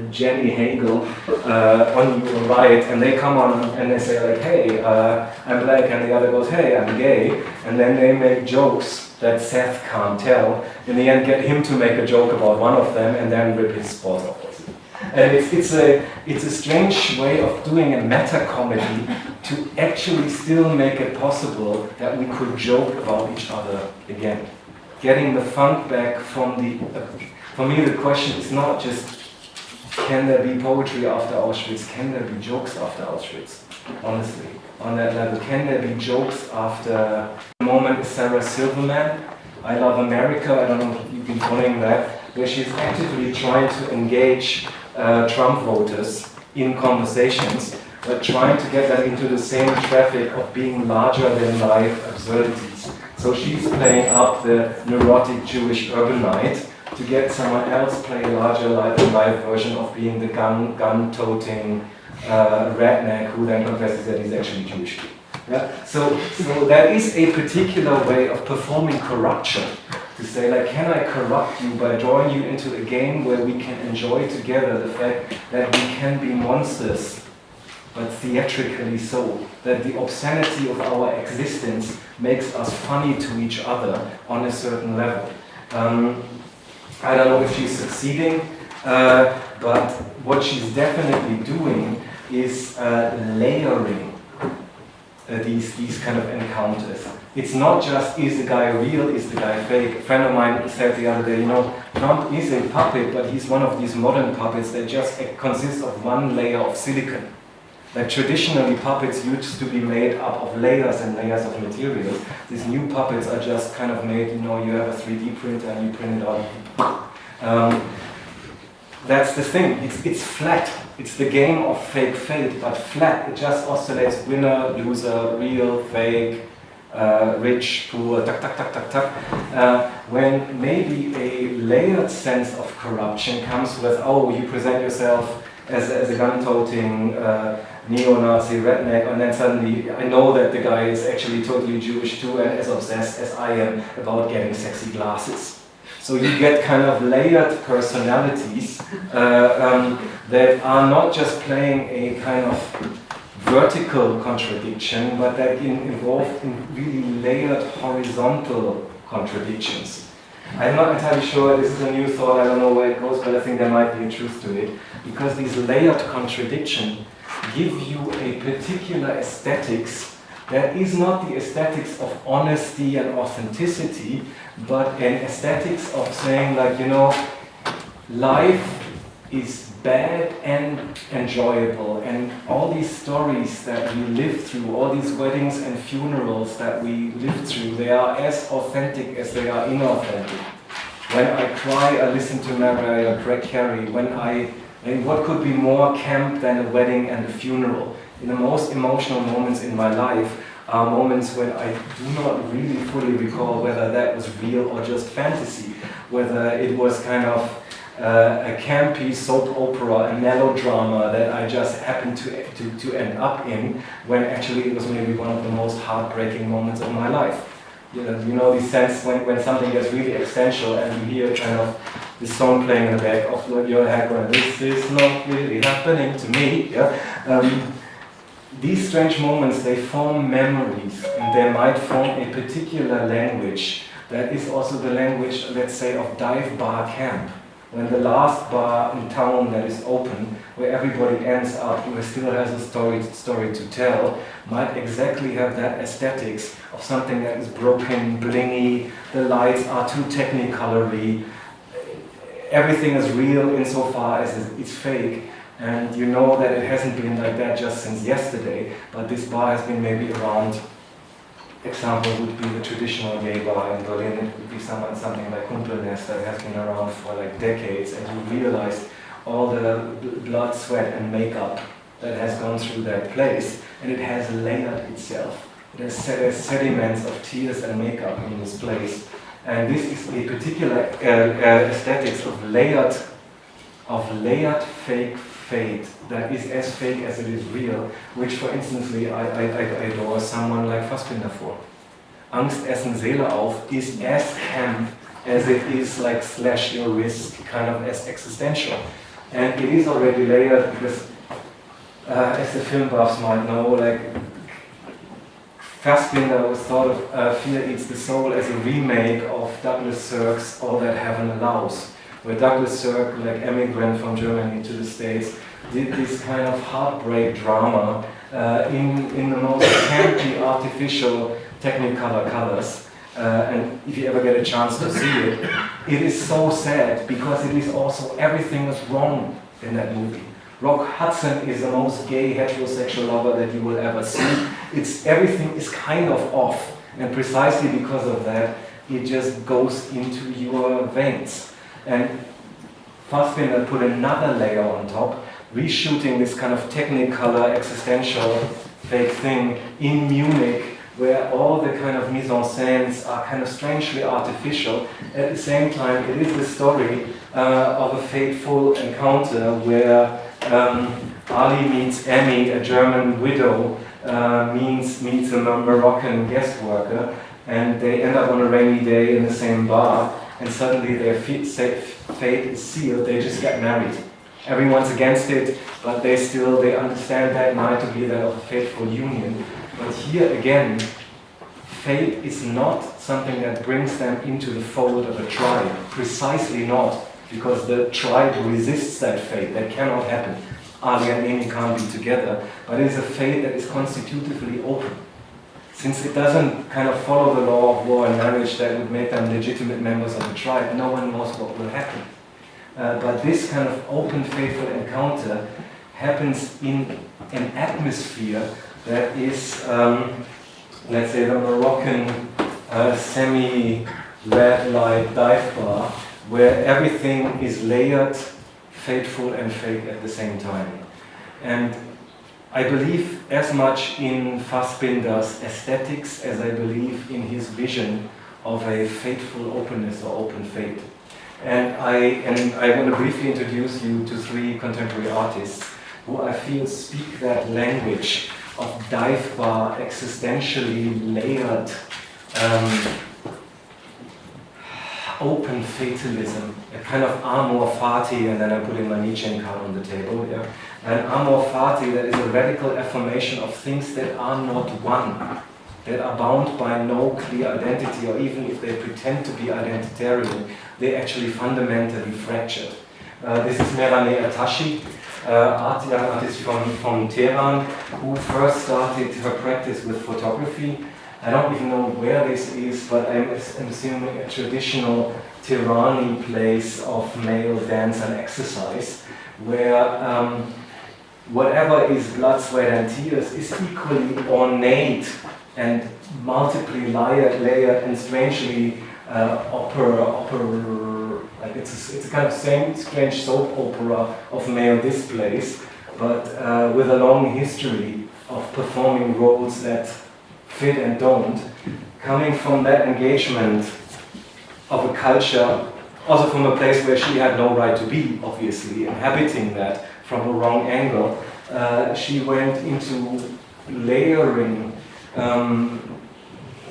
Jenny Hagel on your right, and they come on and they say like, hey, I'm black, and the other goes, hey, I'm gay, and then they make jokes that Seth can't tell. In the end, get him to make a joke about one of them and then rip his balls off. And it's a strange way of doing a meta-comedy to actually still make it possible that we could joke about each other again. Getting the funk back from the... for me, the question is not just, can there be poetry after Auschwitz? Can there be jokes after Auschwitz? Honestly, on that level. Can there be jokes after... The moment is Sarah Silverman, I Love America, I don't know if you've been following that, where she's actively trying to engage Trump voters in conversations, but trying to get them into the same traffic of being larger-than-life absurdities. So she's playing up the neurotic Jewish urbanite to get someone else play a larger-than-life version of being the gun-toting redneck who then confesses that he's actually Jewish. Yeah? So that is a particular way of performing corruption. To say, like, can I corrupt you by drawing you into a game where we can enjoy together the fact that we can be monsters, but theatrically so, that the obscenity of our existence makes us funny to each other on a certain level. I don't know if she's succeeding, but what she's definitely doing is layering these kind of encounters. It's not just, is the guy real, is the guy fake? A friend of mine said the other day, you know, Trump is a puppet, but he's one of these modern puppets that just consist of one layer of silicon. Like, traditionally, puppets used to be made up of layers and layers of materials. These new puppets are just kind of made, you know, you have a 3D printer and you print it out. That's the thing, it's flat. It's the game of fake fate, but flat. It just oscillates winner, loser, real, fake, rich, poor, tuck, tuck, tuck, tuck, tuck. When maybe a layered sense of corruption comes with, oh, you present yourself as a gun-toting neo-Nazi redneck, and then suddenly I know that the guy is actually totally Jewish too, and as obsessed as I am about getting sexy glasses. So you get kind of layered personalities that are not just playing a kind of vertical contradiction, but that involved in really layered horizontal contradictions. I'm not entirely sure, this is a new thought, I don't know where it goes, but I think there might be a truth to it. Because these layered contradictions give you a particular aesthetics that is not the aesthetics of honesty and authenticity, but an aesthetics of saying, like, you know, life is bad and enjoyable, and all these stories that we live through, all these weddings and funerals that we live through, they are as authentic as they are inauthentic. When I cry, I listen to Mariah Carey. What could be more camp than a wedding and a funeral? In the most emotional moments in my life are moments when I do not really fully recall whether that was real or just fantasy, whether it was kind of a campy soap opera, a melodrama that I just happened to end up in, when actually it was maybe one of the most heartbreaking moments of my life. You know the sense when something gets really existential and you hear kind of the song playing in the back of your head going, this is not really happening to me. Yeah? These strange moments, they form memories, and they might form a particular language that is also the language, let's say, of dive bar camp. When the last bar in town that is open, where everybody ends up, who still has a story to tell, might exactly have that aesthetics of something that is broken, blingy, the lights are too technicolor-y, everything is real insofar as it's fake, and you know that it hasn't been like that just since yesterday, but this bar has been maybe around. Example would be the traditional gay bar in Berlin. It would be something like Kumpelnest that has been around for like decades, and you realize all the blood, sweat and makeup that has gone through that place, and it has layered itself. It has sediments of tears and makeup in this place, and this is a particular aesthetics of layered fake that is as fake as it is real, which for instance I adore someone like Fassbinder for. Angst essen Seele auf is as camp as it is like slash your wrist, kind of as existential. And it is already layered because as the film buffs might know, like Fassbinder was thought of Fear Eats the Soul as a remake of Douglas Sirk's All That Heaven Allows, where Douglas Sirk, like immigrant from Germany to the States, did this kind of heartbreak drama in the most campy, artificial, technicolor colors. And if you ever get a chance to see it, it is so sad because it is also everything is wrong in that movie. Rock Hudson is the most gay heterosexual lover that you will ever see. Everything is kind of off, and precisely because of that, it just goes into your veins. And Fassbinder put another layer on top, reshooting this kind of technicolor, existential fake thing in Munich, where all the kind of mise en scènes are kind of strangely artificial. At the same time, it is the story of a fateful encounter where Ali meets Emmy, a German widow, meets a Moroccan guest worker, and they end up on a rainy day in the same bar, and suddenly their fate is sealed. They just get married. Everyone's against it, but they understand that night to be that of a fateful union. But here again, fate is not something that brings them into the fold of a tribe. Precisely not, because the tribe resists that fate. That cannot happen. Ali and Amy can't be together, but it is a fate that is constitutively open. Since it doesn't kind of follow the law of war and marriage that would make them legitimate members of the tribe, no one knows what will happen. But this kind of open, faithful encounter happens in an atmosphere that is, let's say, the Moroccan semi-red light dive bar, where everything is layered, fateful and fake at the same time. And I believe as much in Fassbinder's aesthetics as I believe in his vision of a fateful openness or open fate. And I want to briefly introduce you to three contemporary artists who I feel speak that language of dive bar, existentially layered, open fatalism, a kind of amor fati, and then I put in my Nietzschean card on the table. Yeah? An amor fati that is a radical affirmation of things that are not one, that are bound by no clear identity, or even if they pretend to be identitarian, they actually fundamentally fractured. This is Mariah Carey, young artist from Tehran, who first started her practice with photography. I don't even know where this is, but I'm assuming a traditional Tehrani place of male dance and exercise, where whatever is blood, sweat and tears is equally ornate and multiply layered and strangely like it's a kind of same strange soap opera of male displays, but with a long history of performing roles that fit and don't, coming from that engagement of a culture Also from a place where she had no right to be, obviously, inhabiting that from a wrong angle, she went into layering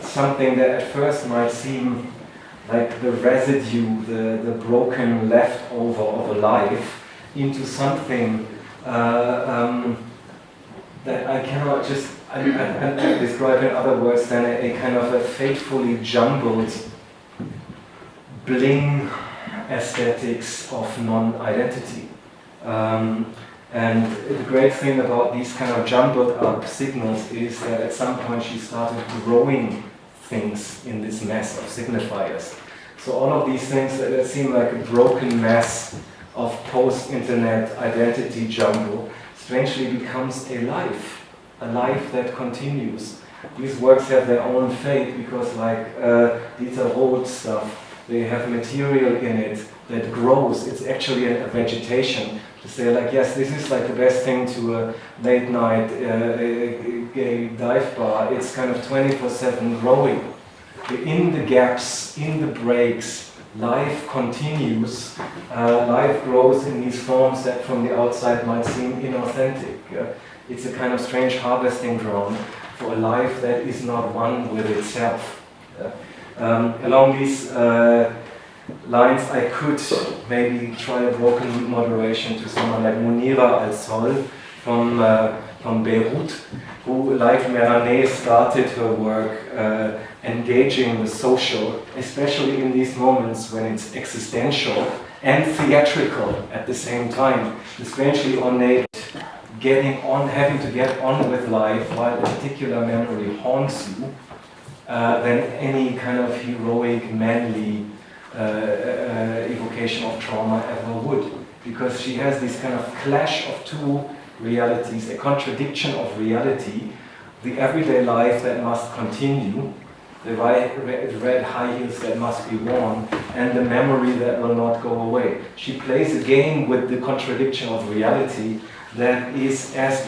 something that at first might seem like the residue, the broken leftover of a life, into something that I cannot just I describe in other words than a kind of a fatefully jumbled bling aesthetics of non-identity. And the great thing about these kind of jumbled up signals is that at some point she started growing things in this mess of signifiers. So all of these things that seem like a broken mess of post-internet identity jumble strangely becomes a life that continues. These works have their own fate because, like these are old stuff, they have material in it that grows. It's actually a vegetation. To say like, yes, this is like the best thing to a late night gay dive bar. It's kind of 24/7 growing. In the gaps, in the breaks, life continues. Life grows in these forms that from the outside might seem inauthentic. It's a kind of strange harvesting ground for a life that is not one with itself. Along these lines, I could maybe try a broken moderation to someone like Munira Al-Sol from Beirut, who, like Merané, started her work engaging the social, especially in these moments when it's existential and theatrical at the same time. The strangely ornate, having to get on with life while a particular memory haunts you, than any kind of heroic, manly evocation of trauma ever would. Because she has this kind of clash of two realities, a contradiction of reality, the everyday life that must continue, the red high heels that must be worn, and the memory that will not go away. She plays a game with the contradiction of reality that is as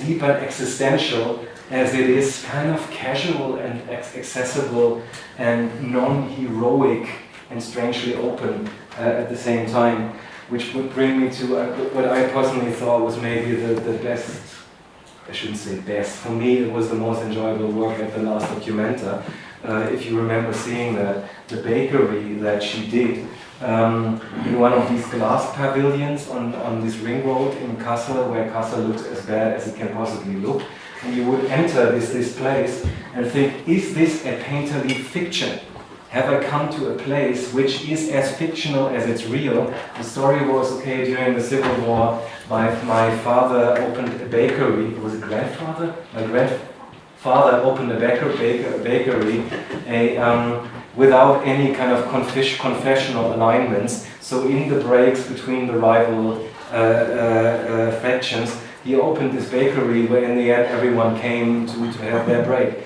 deep and existential as it is kind of casual and accessible and non-heroic and strangely open at the same time, which would bring me to what I personally thought was maybe the best, I shouldn't say best, for me it was the most enjoyable work at the last Documenta. If you remember seeing that, the bakery that she did in one of these glass pavilions on this ring road in Kassel, where Kassel looks as bad as it can possibly look. And you would enter this place and think, is this a painterly fiction? Have I come to a place which is as fictional as it's real? The story was, okay, during the Civil War, my father opened a bakery. Was it grandfather? My grandfather opened a bakery without any kind of confessional alignments. So in the breaks between the rival factions, he opened this bakery where in the end everyone came to have their bread.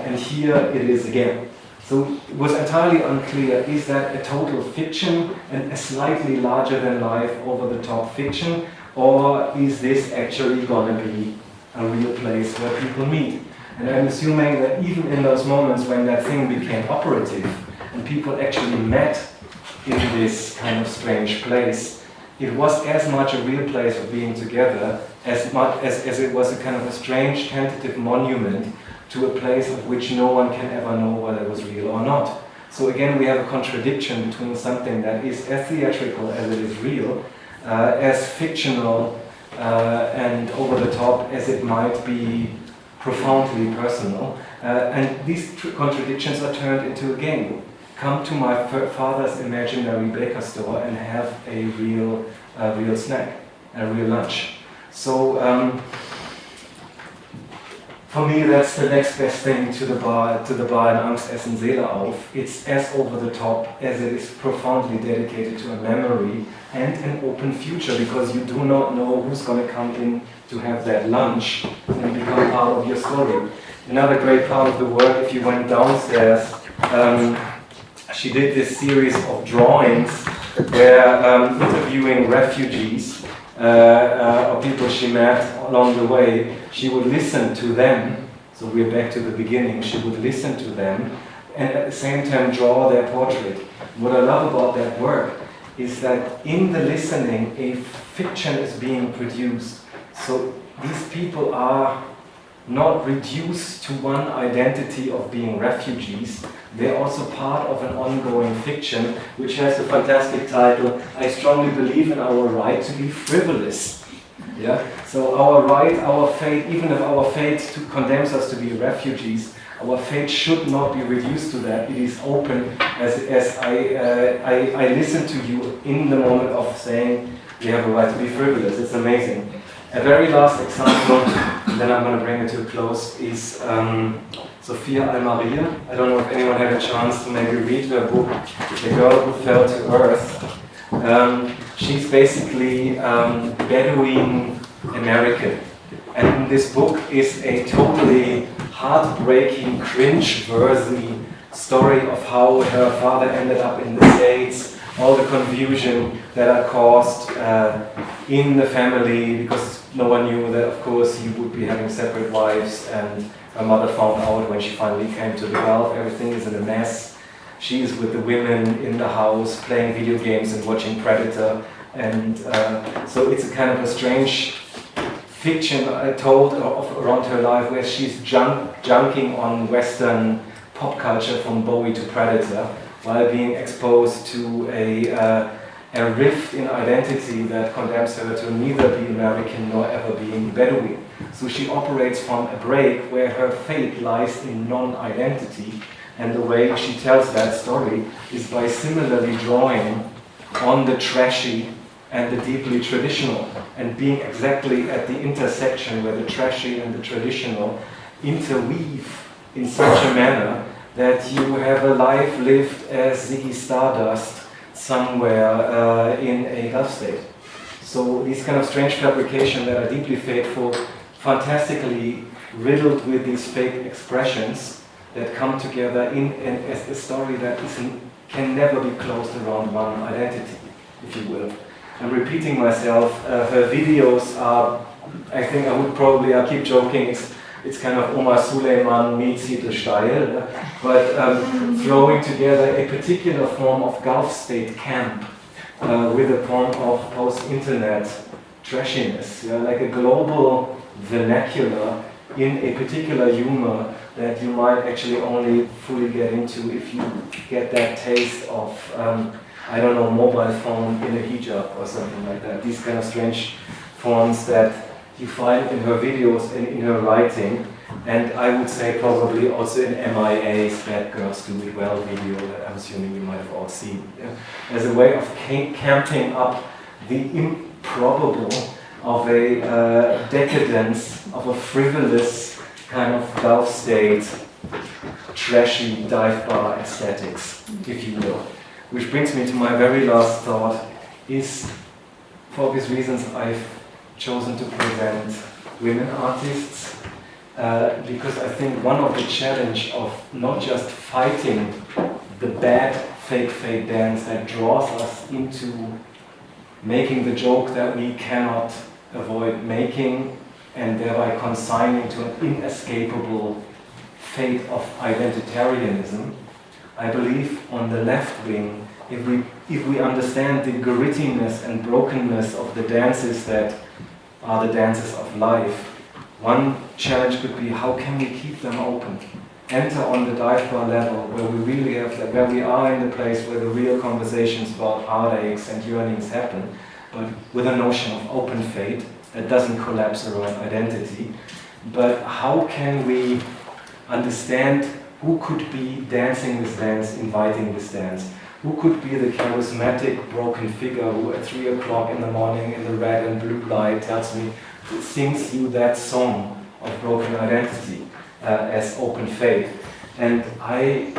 And here it is again. So it was entirely unclear, is that a total fiction and a slightly larger than life over the top fiction, or is this actually going to be a real place where people meet? And I'm assuming that even in those moments when that thing became operative and people actually met in this kind of strange place, it was as much a real place of being together as much as it was a kind of a strange tentative monument to a place of which no one can ever know whether it was real or not. So again, we have a contradiction between something that is as theatrical as it is real, as fictional and over the top as it might be profoundly personal. And these contradictions are turned into a game. Come to my father's imaginary baker store and have a real snack, a real lunch. So for me, that's the next best thing to the bar in Angst essen Seele auf. It's as over the top as it is profoundly dedicated to a memory and an open future, because you do not know who's going to come in to have that lunch and become part of your story. Another great part of the work, if you went downstairs, she did this series of drawings where interviewing refugees or people she met along the way, she would listen to them. So we're back to the beginning. She would listen to them and at the same time draw their portrait. what I love about that work is that in the listening, a fiction is being produced. So these people are not reduced to one identity of being refugees. They're also part of an ongoing fiction, which has the fantastic title, I strongly believe in our right to be frivolous. Yeah? So our right, our fate, even if our fate condemns us to be refugees, our fate should not be reduced to that. It is open, as I listen to you in the moment of saying we have a right to be frivolous. It's amazing. A very last example, and then I'm going to bring it to a close, is Sophia Almaria. I don't know if anyone had a chance to maybe read her book, The Girl Who Fell to Earth. She's basically Bedouin American. And this book is a totally heartbreaking, cringe-worthy story of how her father ended up in the States, all the confusion that are caused in the family, because no one knew that, of course, he would be having separate wives, and her mother found out when she finally came to the Gulf. Everything is in a mess. She is with the women in the house, playing video games and watching Predator, and so it's a kind of a strange fiction told around her life, where she's junking on Western pop culture from Bowie to Predator, while being exposed to a rift in identity that condemns her to neither be American nor ever being Bedouin. So she operates from a break where her fate lies in non-identity, and the way she tells that story is by similarly drawing on the trashy and the deeply traditional, and being exactly at the intersection where the trashy and the traditional interweave in such a manner that you have a life lived as Ziggy Stardust somewhere in a Gulf state. So these kind of strange fabrications that are deeply fateful, fantastically riddled with these fake expressions that come together in as a story that can never be closed around one identity, if you will. I'm repeating myself. Her videos are, I think I would probably, I keep joking, it's kind of Omar Suleiman meets Hitler style, but throwing together a particular form of Gulf state camp with a form of post-internet trashiness, like a global vernacular in a particular humor that you might actually only fully get into if you get that taste of I don't know, mobile phone in a hijab or something like that. These kind of strange forms that you find in her videos and in her writing, and I would say probably also in MIA's Bad Girls Do It Well video that I'm assuming you might have all seen. As a way of camping up the improbable of a decadence, of a frivolous kind of Gulf state, trashy dive bar aesthetics, if you will. Which brings me to my very last thought, is, for obvious reasons, I've chosen to present women artists, because I think one of the challenge of not just fighting the bad fake dance that draws us into making the joke that we cannot avoid making, and thereby consigning to an inescapable fate of identitarianism. I believe on the left wing, if we understand the grittiness and brokenness of the dances that are the dances of life, one challenge could be, how can we keep them open? Enter on the dive bar level, where we really have that, where we are in the place where the real conversations about heartaches and yearnings happen, but with a notion of open fate that doesn't collapse around identity. But how can we understand who could be dancing this dance, inviting this dance? Who could be the charismatic broken figure who at 3 o'clock in the morning in the red and blue light tells me, sings you that song of broken identity as open faith? And I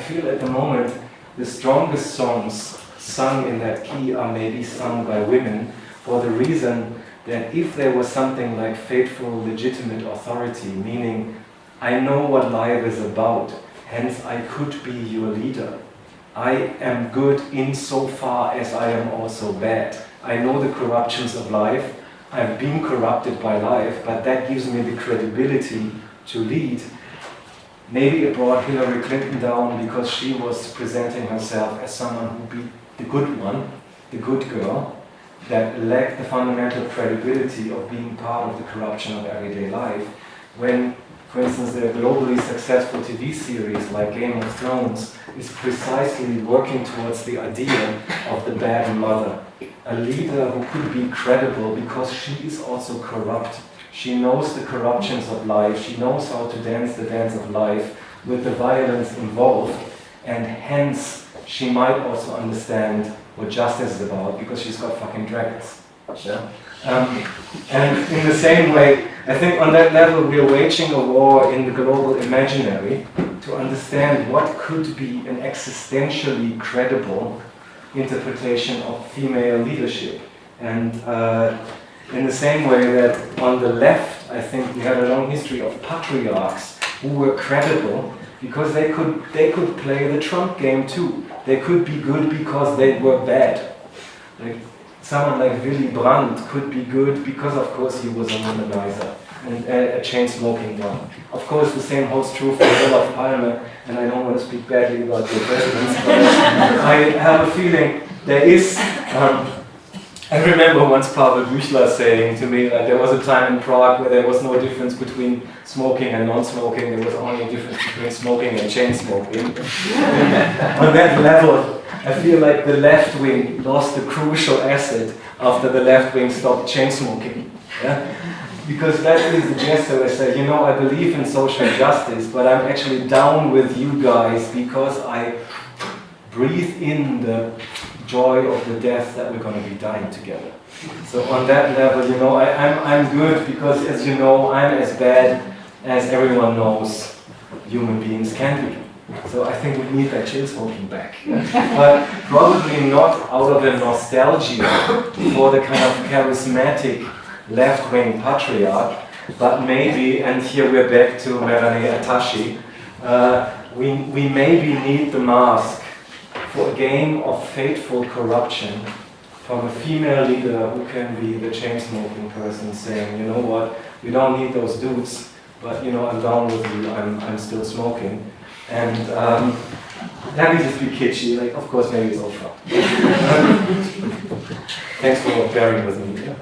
feel at the moment the strongest songs sung in that key are maybe sung by women, for the reason that if there was something like faithful, legitimate authority, meaning I know what life is about, hence I could be your leader. I am good insofar as I am also bad. I know the corruptions of life, I've been corrupted by life, but that gives me the credibility to lead. Maybe it brought Hillary Clinton down because she was presenting herself as someone who beat the good one, the good girl, that lacked the fundamental credibility of being part of the corruption of everyday life. When, for instance, the globally successful TV series like Game of Thrones is precisely working towards the idea of the bad mother, a leader who could be credible because she is also corrupt. She knows the corruptions of life, she knows how to dance the dance of life with the violence involved, and hence she might also understand what justice is about because she's got fucking dragons. Yeah? And in the same way, I think on that level we are waging a war in the global imaginary to understand what could be an existentially credible interpretation of female leadership. And in the same way that on the left, I think we had a long history of patriarchs who were credible because they could play the Trump game too. They could be good because they were bad. Like someone like Willy Brandt could be good because, of course, he was a womanizer and a chain-smoking one. Of course, the same holds true for Olof Palme, and I don't want to speak badly about your presidents, but I have a feeling there is. I remember once Pavel Büchler saying to me that there was a time in Prague where there was no difference between smoking and non-smoking, there was only a difference between smoking and chain-smoking. On that level, I feel like the left wing lost a crucial asset after the left wing stopped chain-smoking. Yeah? Because that is the gesture where I say, you know, I believe in social justice, but I'm actually down with you guys because I breathe in the joy of the death that we're going to be dying together. So on that level, you know, I'm good because, as you know, I'm as bad as everyone knows human beings can be. So I think we need that chain smoking back. But probably not out of a nostalgia for the kind of charismatic left-wing patriarch, but maybe, and here we're back to Mariah Carey, we maybe need the mask for a game of fateful corruption from a female leader who can be the chain-smoking person saying, you know what, we don't need those dudes, but you know, I'm down with you, I'm still smoking. And let me just be kitschy, like, of course, maybe it's all fun. Thanks for bearing with me. Yeah?